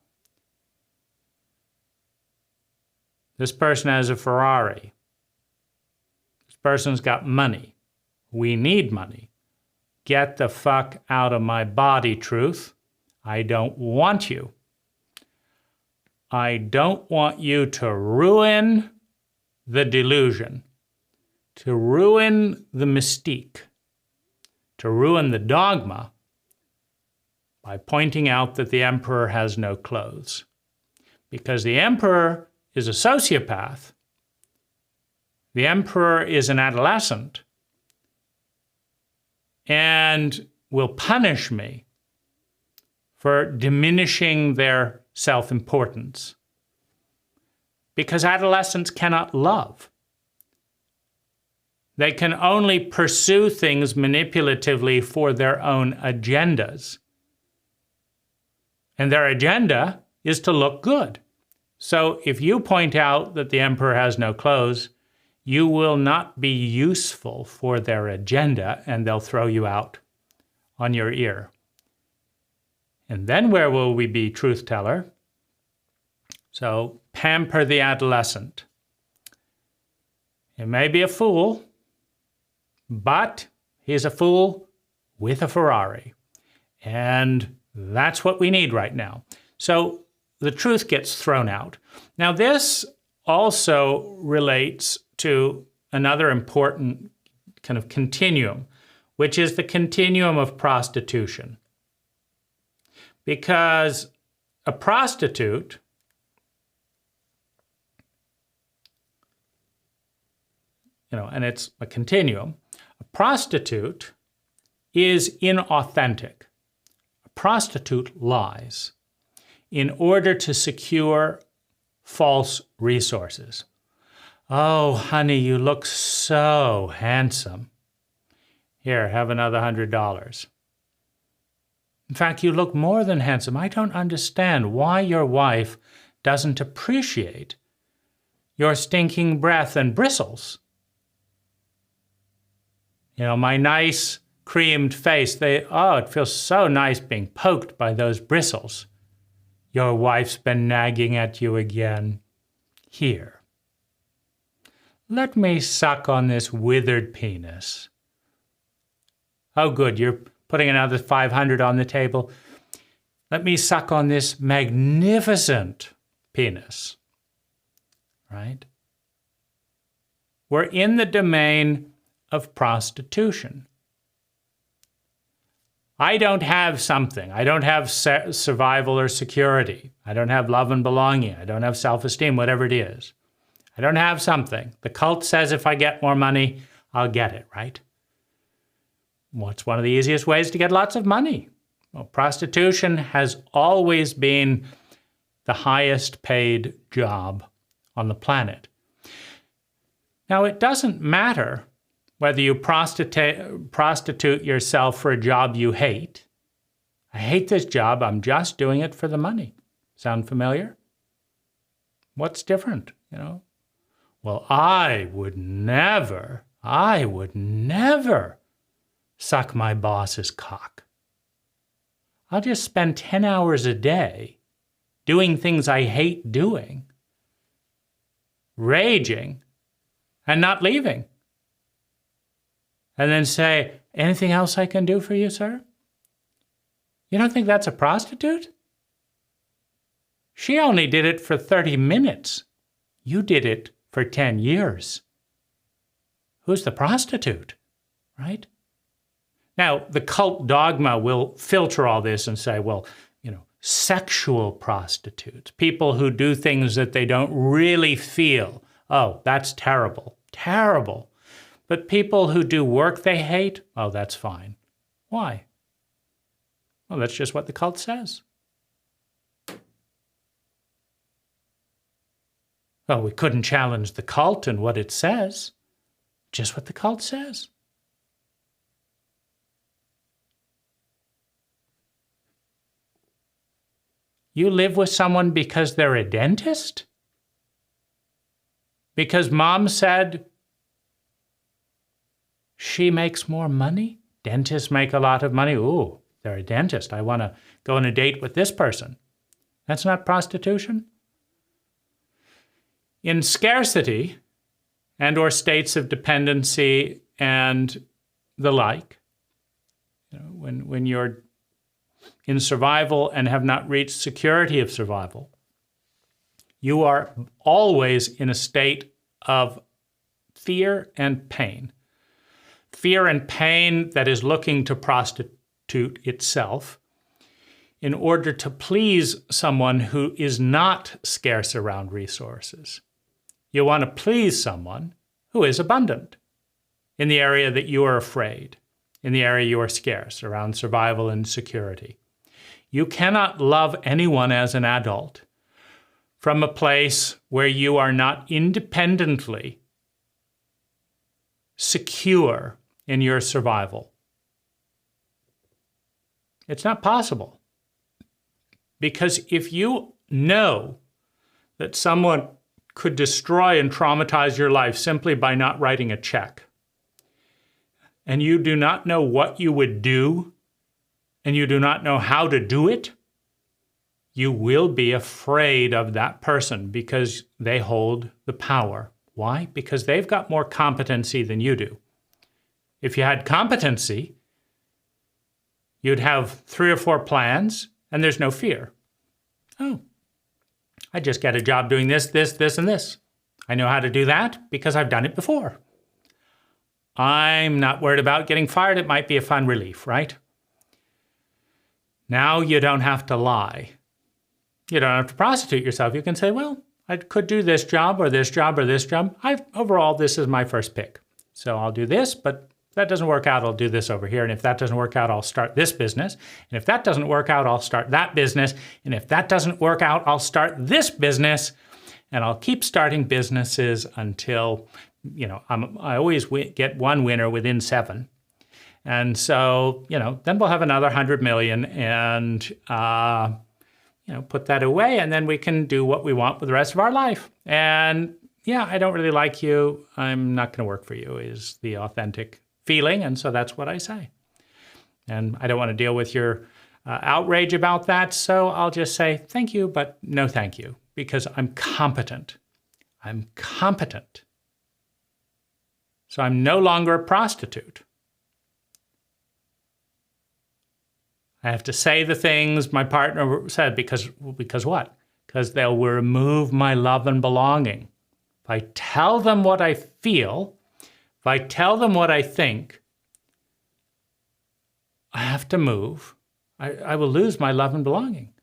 Speaker 1: This person has a Ferrari. This person's got money. We need money. Get the fuck out of my body, truth. I don't want you. I don't want you to ruin the delusion, to ruin the mystique, to ruin the dogma by pointing out that the emperor has no clothes. Because the emperor is a sociopath. The emperor is an adolescent and will punish me for diminishing their self-importance. Because adolescents cannot love. They can only pursue things manipulatively for their own agendas. And their agenda is to look good. So if you point out that the emperor has no clothes, you will not be useful for their agenda, and they'll throw you out on your ear. And then where will we be, truth teller? So pamper the adolescent. He may be a fool, but he's a fool with a Ferrari. And that's what we need right now. So the truth gets thrown out. Now, this also relates to another important kind of continuum, which is the continuum of prostitution. Because a prostitute and it's a continuum, a prostitute is inauthentic. A prostitute lies in order to secure false resources. Oh, honey, you look so handsome. Here, have another $100. In fact, you look more than handsome. I don't understand why your wife doesn't appreciate your stinking breath and bristles. My nice creamed face, it feels so nice being poked by those bristles. Your wife's been nagging at you again. Here, let me suck on this withered penis. Oh, good, you're putting another $500 on the table. Let me suck on this magnificent penis. Right? We're in the domain of prostitution. I don't have something. I don't have survival or security. I don't have love and belonging. I don't have self-esteem, whatever it is. I don't have something. The cult says if I get more money, I'll get it, right? What's one of the easiest ways to get lots of money? Well, prostitution has always been the highest paid job on the planet. Now, it doesn't matter whether you prostitute yourself for a job you hate. I hate this job, I'm just doing it for the money. Sound familiar? What's different, Well, I would never suck my boss's cock. I'll just spend 10 hours a day doing things I hate doing, raging, and not leaving. And then say, anything else I can do for you, sir? You don't think that's a prostitute? She only did it for 30 minutes. You did it for 10 years. Who's the prostitute, right? Now, the cult dogma will filter all this and say, well, sexual prostitutes, people who do things that they don't really feel. Oh, that's terrible, terrible. But people who do work they hate, oh, that's fine. Why? Well, that's just what the cult says. Well, we couldn't challenge the cult and what it says. Just what the cult says. You live with someone because they're a dentist? Because mom said she makes more money? Dentists make a lot of money. Ooh, they're a dentist. I want to go on a date with this person. That's not prostitution? In scarcity and or states of dependency and the like, when you're in survival and have not reached security of survival, you are always in a state of fear and pain. Fear and pain that is looking to prostitute itself in order to please someone who is not scarce around resources. You want to please someone who is abundant in the area that you are afraid, in the area you are scarce, around survival and security. You cannot love anyone as an adult from a place where you are not independently secure in your survival. It's not possible. Because if you know that someone could destroy and traumatize your life simply by not writing a check, and you do not know what you would do, and you do not know how to do it, you will be afraid of that person because they hold the power. Why? Because they've got more competency than you do. If you had competency, you'd have 3 or 4 plans, and there's no fear. Oh, I just get a job doing this, this, this, and this. I know how to do that because I've done it before. I'm not worried about getting fired. It might be a fun relief, right? Now you don't have to lie. You don't have to prostitute yourself. You can say, well, I could do this job or this job or this job. Overall, this is my first pick. So I'll do this, but if that doesn't work out, I'll do this over here. And if that doesn't work out, I'll start this business. And if that doesn't work out, I'll start that business. And if that doesn't work out, I'll start this business. And I'll keep starting businesses until, I always get one winner within 7. And so, then we'll have another 100 million and, put that away, and then we can do what we want with the rest of our life. And yeah, I don't really like you. I'm not going to work for you is the authentic feeling. And so that's what I say. And I don't want to deal with your outrage about that. So I'll just say, thank you, but no thank you, because I'm competent. I'm competent. So I'm no longer a prostitute. I have to say the things my partner said because what? Because they'll remove my love and belonging. If I tell them what I feel, if I tell them what I think, I have to move. I will lose my love and belonging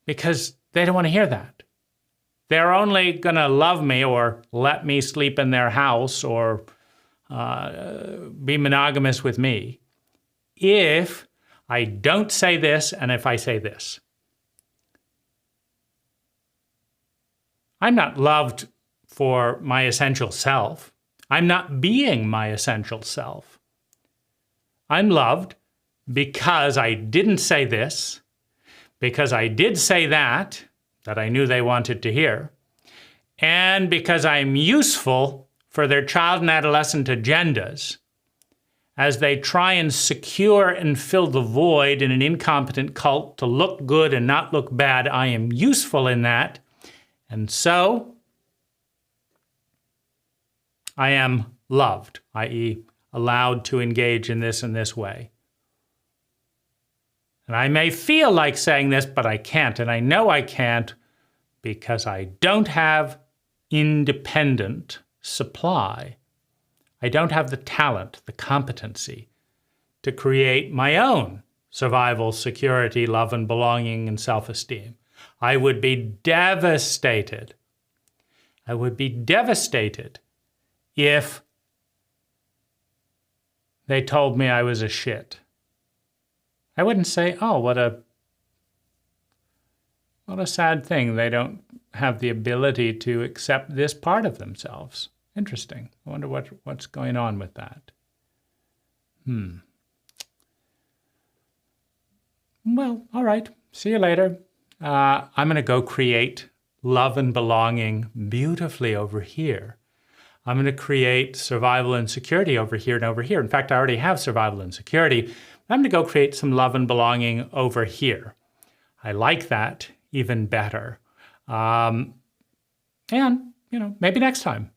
Speaker 1: because they don't want to hear that. They're only going to love me or let me sleep in their house or be monogamous with me if I don't say this and if I say this. I'm not loved for my essential self. I'm not being my essential self. I'm loved because I didn't say this, because I did say that I knew they wanted to hear, and because I'm useful for their child and adolescent agendas as they try and secure and fill the void in an incompetent cult to look good and not look bad. I am useful in that. And so I am loved, i.e., allowed to engage in this way. And I may feel like saying this, but I can't. And I know I can't because I don't have independent supply. I don't have the talent, the competency to create my own survival, security, love and belonging, and self-esteem. I would be devastated. I would be devastated if they told me I was a shit. I wouldn't say, oh, what a sad thing. They don't have the ability to accept this part of themselves. Interesting. I wonder what's going on with that. Well, all right. See you later. I'm going to go create love and belonging beautifully over here. I'm going to create survival and security over here and over here. In fact, I already have survival and security. I'm going to go create some love and belonging over here. I like that even better. And maybe next time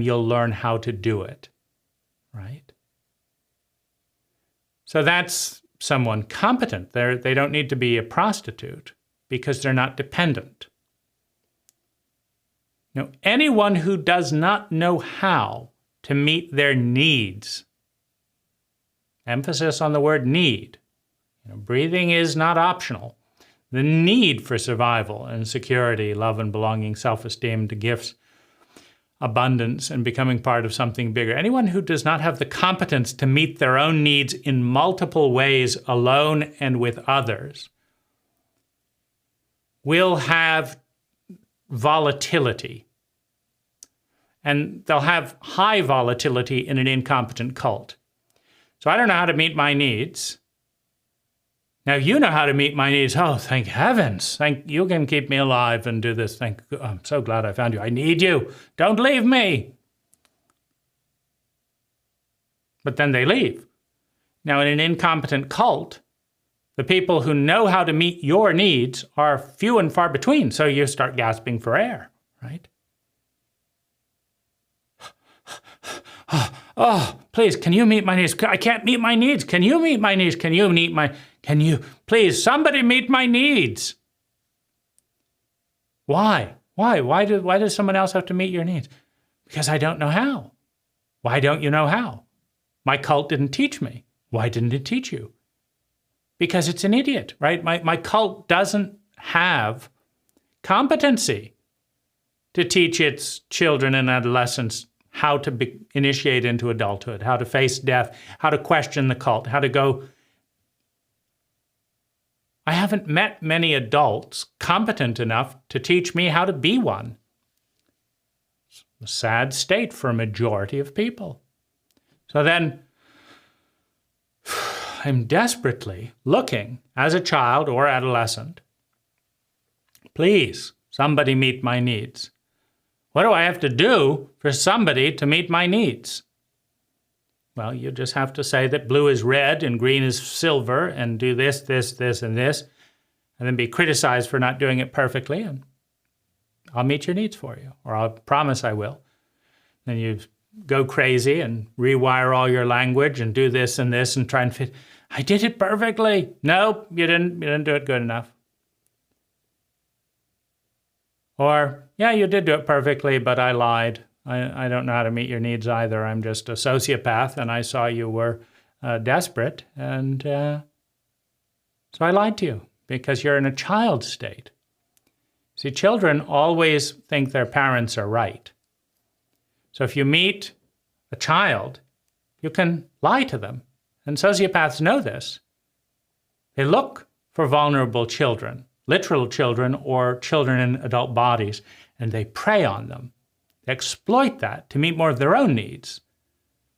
Speaker 1: you'll learn how to do it, right? So that's someone competent. They don't need to be a prostitute because they're not dependent. Anyone who does not know how to meet their needs, emphasis on the word need. Breathing is not optional. The need for survival and security, love and belonging, self-esteem, the gifts, abundance, and becoming part of something bigger. Anyone who does not have the competence to meet their own needs in multiple ways, alone and with others, will have volatility. And they'll have high volatility in an incompetent cult. So I don't know how to meet my needs. Now you know how to meet my needs. Oh, thank heavens. Thank you can keep me alive and do this. I'm so glad I found you. I need you. Don't leave me. But then they leave. Now in an incompetent cult, the people who know how to meet your needs are few and far between. So you start gasping for air, right? Oh, please, can you meet my needs? I can't meet my needs. Can you meet my needs? Please, somebody meet my needs. Why? Why does someone else have to meet your needs? Because I don't know how. Why don't you know how? My cult didn't teach me. Why didn't it teach you? Because it's an idiot, right? My cult doesn't have competency to teach its children and adolescents how to initiate into adulthood, how to face death, how to question the cult, how to go. I haven't met many adults competent enough to teach me how to be one. It's a sad state for a majority of people. So then I'm desperately looking as a child or adolescent. Please, somebody meet my needs. What do I have to do for somebody to meet my needs? Well, you just have to say that blue is red and green is silver and do this, this, this, and this, and then be criticized for not doing it perfectly, and I'll meet your needs for you, or I'll promise I will. Then you go crazy and rewire all your language and do this and this and try and fit. I did it perfectly. Nope, you didn't do it good enough. Or, yeah, you did do it perfectly, but I lied. I don't know how to meet your needs either. I'm just a sociopath, and I saw you were desperate, and so I lied to you because you're in a child state. See, children always think their parents are right. So if you meet a child, you can lie to them. And sociopaths know this. They look for vulnerable children, literal children or children in adult bodies, and they prey on them. They exploit that to meet more of their own needs,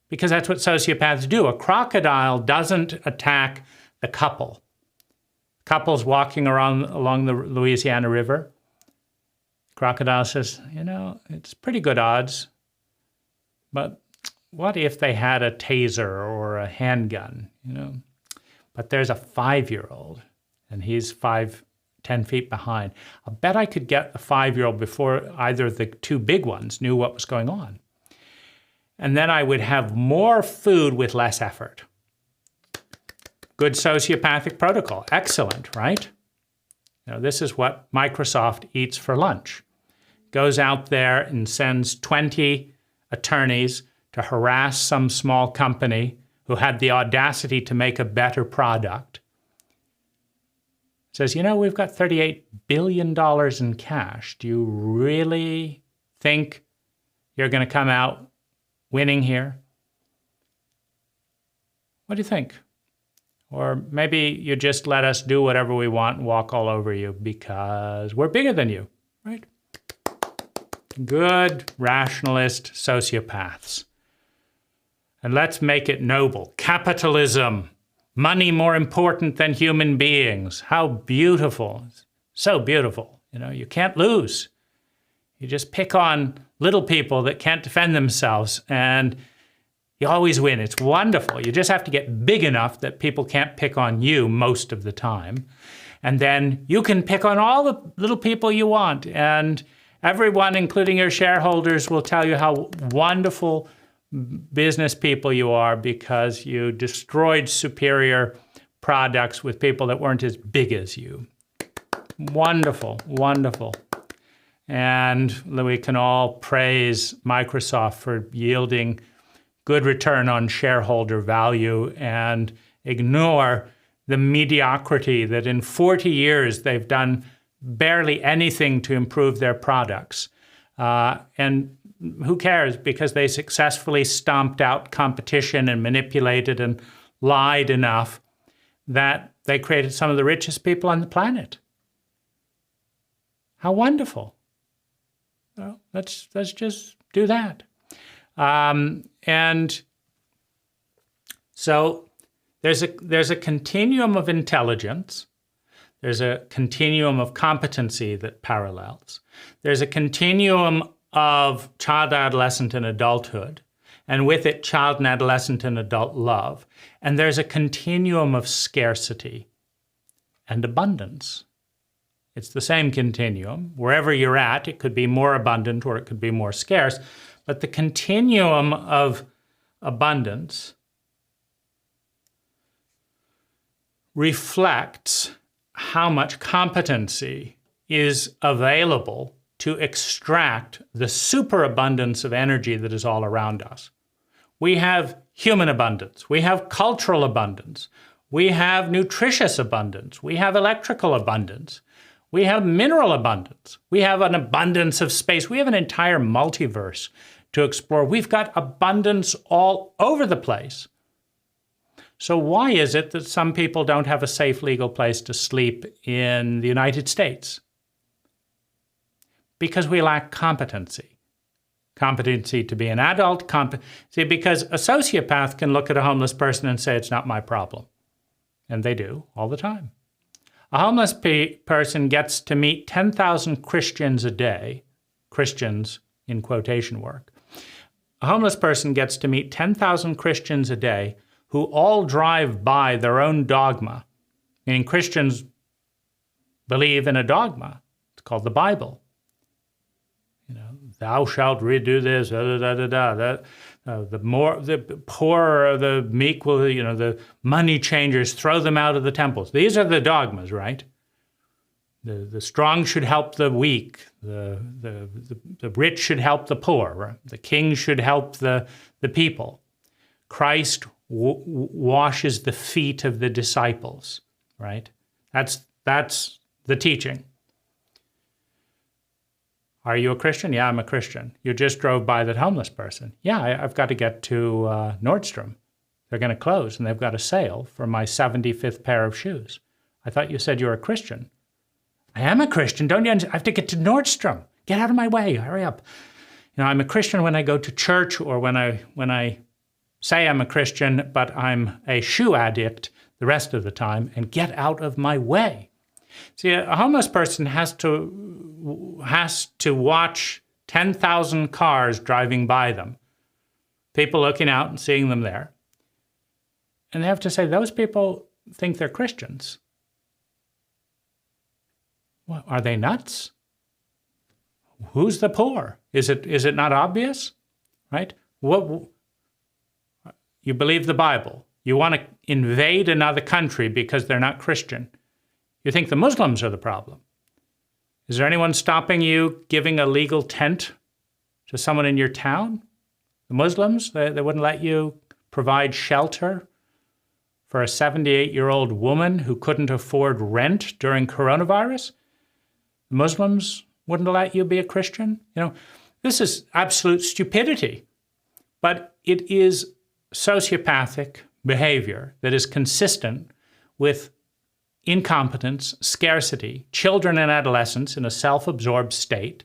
Speaker 1: because that's what sociopaths do. A crocodile doesn't attack the couple. Couple's walking along the Louisiana River. Crocodile says, it's pretty good odds, but what if they had a taser or a handgun, But there's a 5-year-old, and he's 10 feet behind. I'll bet I could get a 5-year-old before either of the two big ones knew what was going on. And then I would have more food with less effort. Good sociopathic protocol. Excellent, right? This is what Microsoft eats for lunch. Goes out there and sends 20 attorneys to harass some small company who had the audacity to make a better product. Says, we've got $38 billion in cash. Do you really think you're going to come out winning here? What do you think? Or maybe you just let us do whatever we want and walk all over you because we're bigger than you, right? Good rationalist sociopaths. And let's make it noble. Capitalism. Money more important than human beings. How beautiful. So beautiful. You can't lose. You just pick on little people that can't defend themselves and you always win. It's wonderful. You just have to get big enough that people can't pick on you most of the time. And then you can pick on all the little people you want. And everyone, including your shareholders, will tell you how wonderful business people you are because you destroyed superior products with people that weren't as big as you. Wonderful, wonderful. And we can all praise Microsoft for yielding good return on shareholder value and ignore the mediocrity that in 40 years they've done barely anything to improve their products. And who cares? Because they successfully stomped out competition and manipulated and lied enough that they created some of the richest people on the planet. How wonderful. Well, let's just do that. And so there's a continuum of intelligence. There's a continuum of competency that parallels. There's a continuum of child, adolescent, and adulthood, and with it, child and adolescent and adult love. And there's a continuum of scarcity and abundance. It's the same continuum. Wherever you're at, it could be more abundant or it could be more scarce. But the continuum of abundance reflects how much competency is available to extract the superabundance of energy that is all around us. We have human abundance. We have cultural abundance. We have nutritious abundance. We have electrical abundance. We have mineral abundance. We have an abundance of space. We have an entire multiverse to explore. We've got abundance all over the place. So why is it that some people don't have a safe legal place to sleep in the United States? Because we lack competency. Competency to be an adult, competency, because a sociopath can look at a homeless person and say, it's not my problem. And they do all the time. A homeless person gets to meet 10,000 Christians a day, Christians in quotation work. A homeless person gets to meet 10,000 Christians a day who all drive by their own dogma. Meaning Christians believe in a dogma. It's called the Bible. You know, thou shalt redo this, the poor or the meek will, the money changers, throw them out of the temples. These are the dogmas, right? The strong should help the weak. The rich should help the poor. Right? The king should help the people. Christ washes the feet of the disciples, right? That's the teaching. Are you a Christian? Yeah, I'm a Christian. You just drove by that homeless person. Yeah, I've got to get to Nordstrom. They're going to close, and they've got a sale for my 75th pair of shoes. I thought you said you were a Christian. I am a Christian. Don't you understand? I have to get to Nordstrom. Get out of my way. Hurry up. I'm a Christian when I go to church or when I say I'm a Christian, but I'm a shoe addict the rest of the time, and get out of my way. See, a homeless person has to watch 10,000 cars driving by them, people looking out and seeing them there. And they have to say, those people think they're Christians. Well, are they nuts? Who's the poor? Is it not obvious? Right? You believe the Bible. You want to invade another country because they're not Christian. You think the Muslims are the problem. Is there anyone stopping you giving a legal tent to someone in your town? The Muslims, they wouldn't let you provide shelter for a 78-year-old woman who couldn't afford rent during coronavirus? The Muslims wouldn't let you be a Christian? This is absolute stupidity. But it is sociopathic behavior that is consistent with incompetence, scarcity, children and adolescents in a self-absorbed state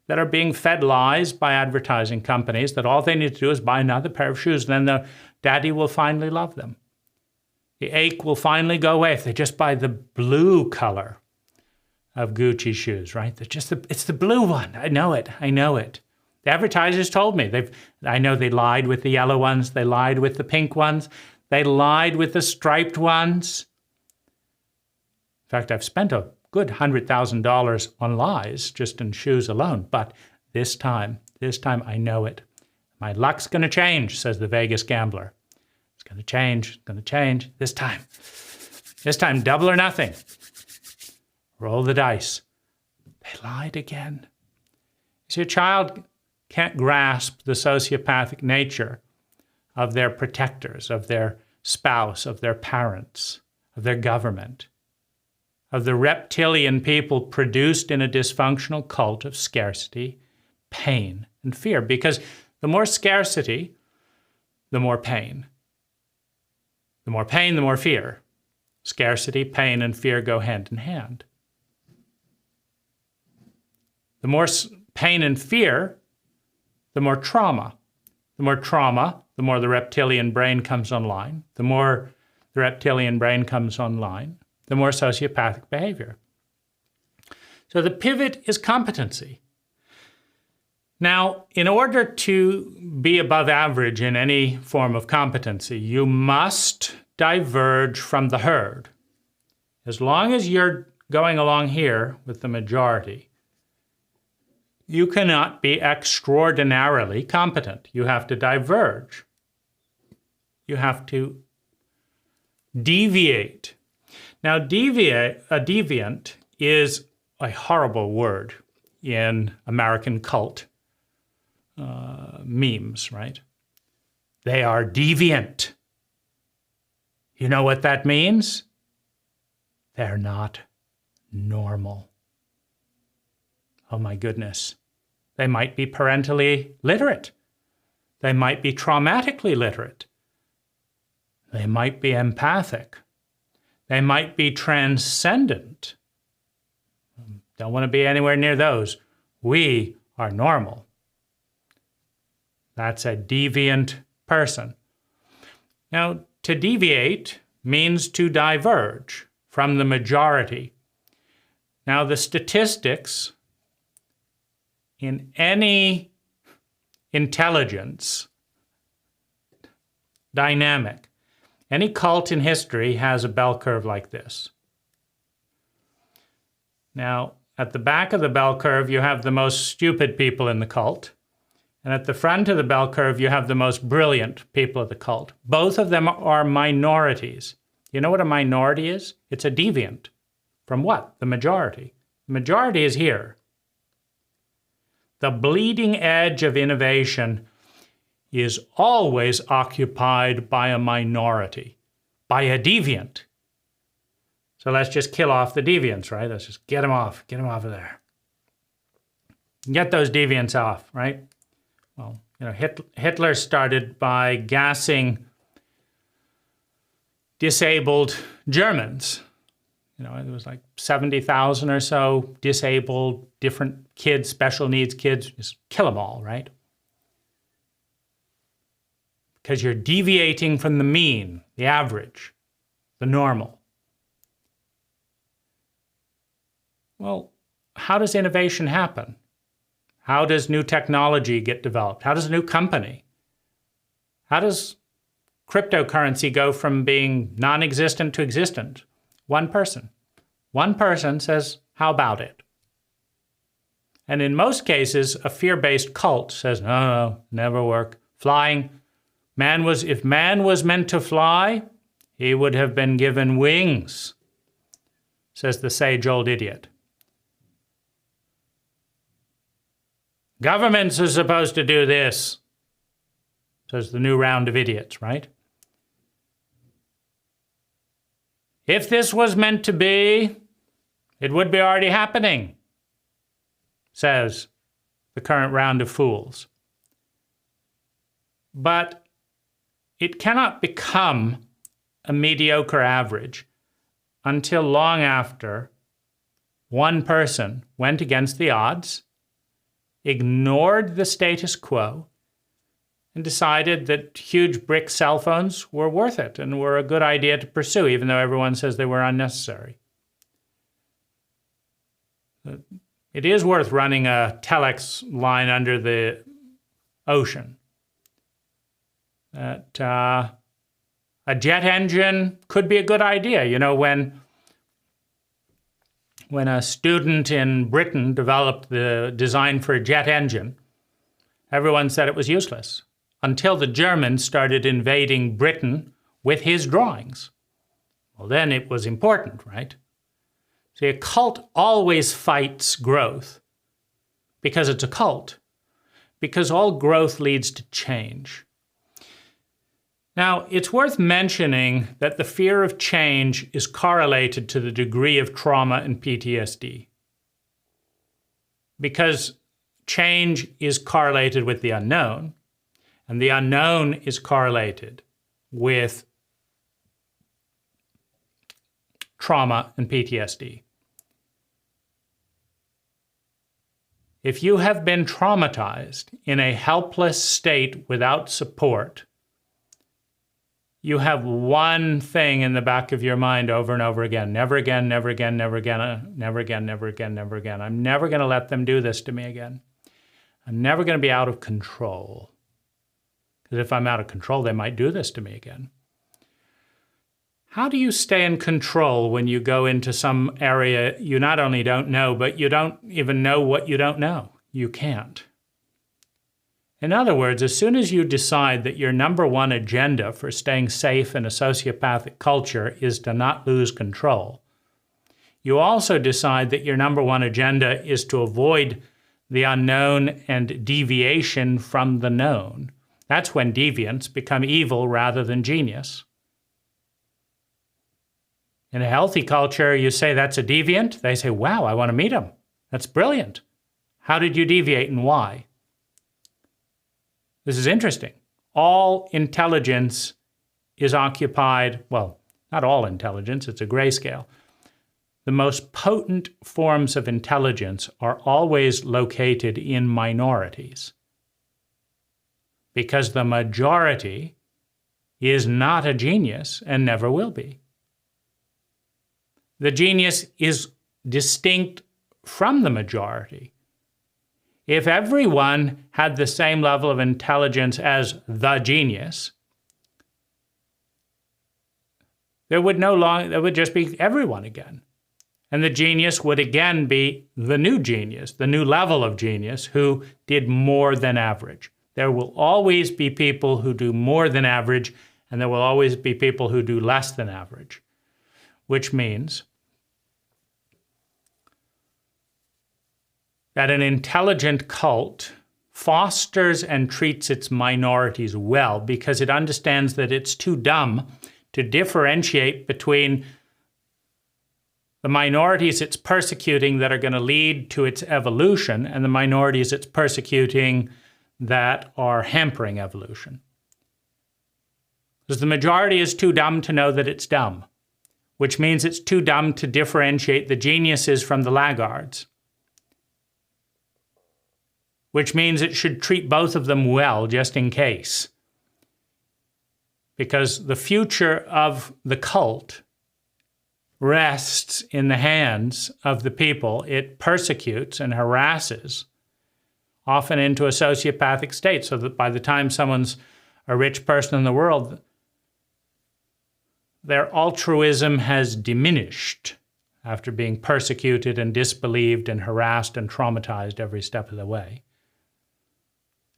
Speaker 1: that are being fed lies by advertising companies that all they need to do is buy another pair of shoes, and then the daddy will finally love them. The ache will finally go away if they just buy the blue color of Gucci shoes, right? It's the blue one. I know it. The advertisers told me. I know they lied with the yellow ones. They lied with the pink ones. They lied with the striped ones. In fact, I've spent a good $100,000 on lies just in shoes alone. But this time I know it. My luck's going to change, says the Vegas gambler. It's going to change. This time, double or nothing. Roll the dice. They lied again. See, a child can't grasp the sociopathic nature of their protectors, of their spouse, of their parents, of their government, of the reptilian people produced in a dysfunctional cult of scarcity, pain, and fear. Because the more scarcity, the more pain. The more pain, the more fear. Scarcity, pain, and fear go hand in hand. The more pain and fear, the more trauma. The more trauma, the more the reptilian brain comes online. The more the reptilian brain comes online, the more sociopathic behavior. So the pivot is competency. Now, in order to be above average in any form of competency, you must diverge from the herd. As long as you're going along here with the majority, you cannot be extraordinarily competent. You have to diverge. You have to deviate. Now, a deviant is a horrible word in American cult memes, right? They are deviant. You know what that means? They're not normal. Oh my goodness. They might be parentally literate. They might be traumatically literate. They might be empathic. They might be transcendent. Don't want to be anywhere near those. We are normal. That's a deviant person. Now, to deviate means to diverge from the majority. Now, the statistics in any intelligence dynamic, any cult in history has a bell curve like this. Now, at the back of the bell curve, you have the most stupid people in the cult. And at the front of the bell curve, you have the most brilliant people of the cult. Both of them are minorities. You know what a minority is? It's a deviant. From what? The majority. The majority is here. The bleeding edge of innovation is always occupied by a minority, by a deviant. So let's just kill off the deviants, right? Let's just get them off of there. Get those deviants off, right? Well, you know, Hitler started by gassing disabled Germans. You know, it was like 70,000 or so disabled, different kids, special needs kids. Just kill them all, right? Because you're deviating from the mean, the average, the normal. Well, how does innovation happen? How does new technology get developed? How does a new company? How does cryptocurrency go from being non-existent to existent? One person. One person says, how about it? And in most cases, a fear-based cult says, no, never work. Flying. If man was meant to fly, he would have been given wings, says the sage old idiot. Governments are supposed to do this, says the new round of idiots, right? If this was meant to be, it would be already happening, says the current round of fools. But it cannot become a mediocre average until long after one person went against the odds, ignored the status quo, and decided that huge brick cell phones were worth it and were a good idea to pursue, even though everyone says they were unnecessary. It is worth running a telex line under the ocean. That a jet engine could be a good idea. You know, when a student in Britain developed the design for a jet engine, everyone said it was useless until the Germans started invading Britain with his drawings. Well, then it was important, right? See, a cult always fights growth because it's a cult, because all growth leads to change. Now, it's worth mentioning that the fear of change is correlated to the degree of trauma and PTSD, because change is correlated with the unknown, and the unknown is correlated with trauma and PTSD. If you have been traumatized in a helpless state without support, you have one thing in the back of your mind over and over again. Never again, never again, never again, never again, never again, never again. I'm never going to let them do this to me again. I'm never going to be out of control. Because if I'm out of control, they might do this to me again. How do you stay in control when you go into some area you not only don't know, but you don't even know what you don't know? You can't. In other words, as soon as you decide that your number one agenda for staying safe in a sociopathic culture is to not lose control, you also decide that your number one agenda is to avoid the unknown and deviation from the known. That's when deviants become evil rather than genius. In a healthy culture, you say that's a deviant. They say, wow, I want to meet him. That's brilliant. How did you deviate and why? This is interesting. All intelligence is occupied, well, not all intelligence, it's a grayscale. The most potent forms of intelligence are always located in minorities, because the majority is not a genius and never will be. The genius is distinct from the majority. If everyone had the same level of intelligence as the genius, there would just be everyone again. And the genius would again be the new genius, the new level of genius who did more than average. There will always be people who do more than average, and there will always be people who do less than average, which means that an intelligent cult fosters and treats its minorities well because it understands that it's too dumb to differentiate between the minorities it's persecuting that are going to lead to its evolution and the minorities it's persecuting that are hampering evolution. Because the majority is too dumb to know that it's dumb, which means it's too dumb to differentiate the geniuses from the laggards, which means it should treat both of them well just in case. Because the future of the cult rests in the hands of the people it persecutes and harasses, often into a sociopathic state, so that by the time someone's a rich person in the world, their altruism has diminished after being persecuted and disbelieved and harassed and traumatized every step of the way.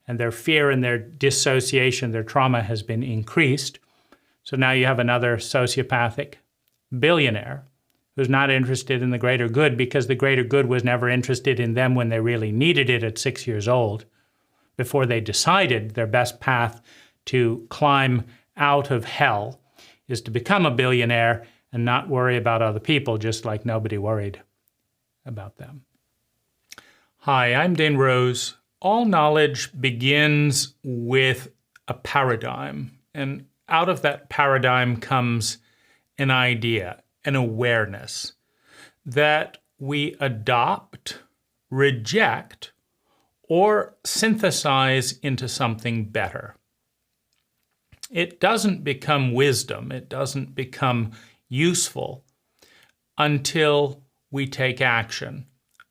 Speaker 1: And their fear and their dissociation, their trauma has been increased. So now you have another sociopathic billionaire who's not interested in the greater good because the greater good was never interested in them when they really needed it at 6 years old, before they decided their best path to climb out of hell is to become a billionaire and not worry about other people, just like nobody worried about them. Hi, I'm Dane Rose. All knowledge begins with a paradigm, and out of that paradigm comes an idea, an awareness that we adopt, reject, or synthesize into something better. It doesn't become wisdom, it doesn't become useful until we take action,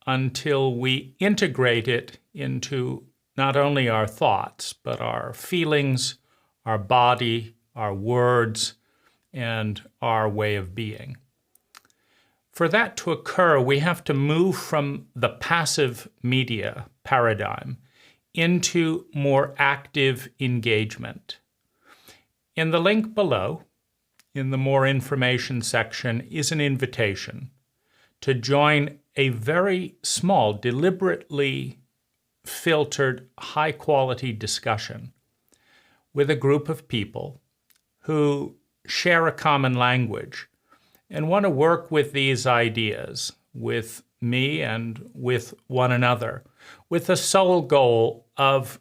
Speaker 1: until we integrate it into not only our thoughts, but our feelings, our body, our words, and our way of being. For that to occur, we have to move from the passive media paradigm into more active engagement. In the link below, in the More Information section, is an invitation to join a very small, deliberately filtered, high-quality discussion with a group of people who share a common language and want to work with these ideas, with me and with one another, with the sole goal of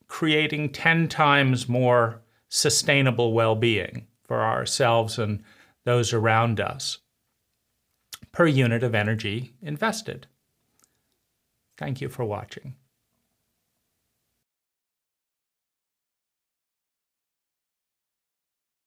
Speaker 1: creating 10 times more sustainable well-being for ourselves and those around us per unit of energy invested. Thank you for watching.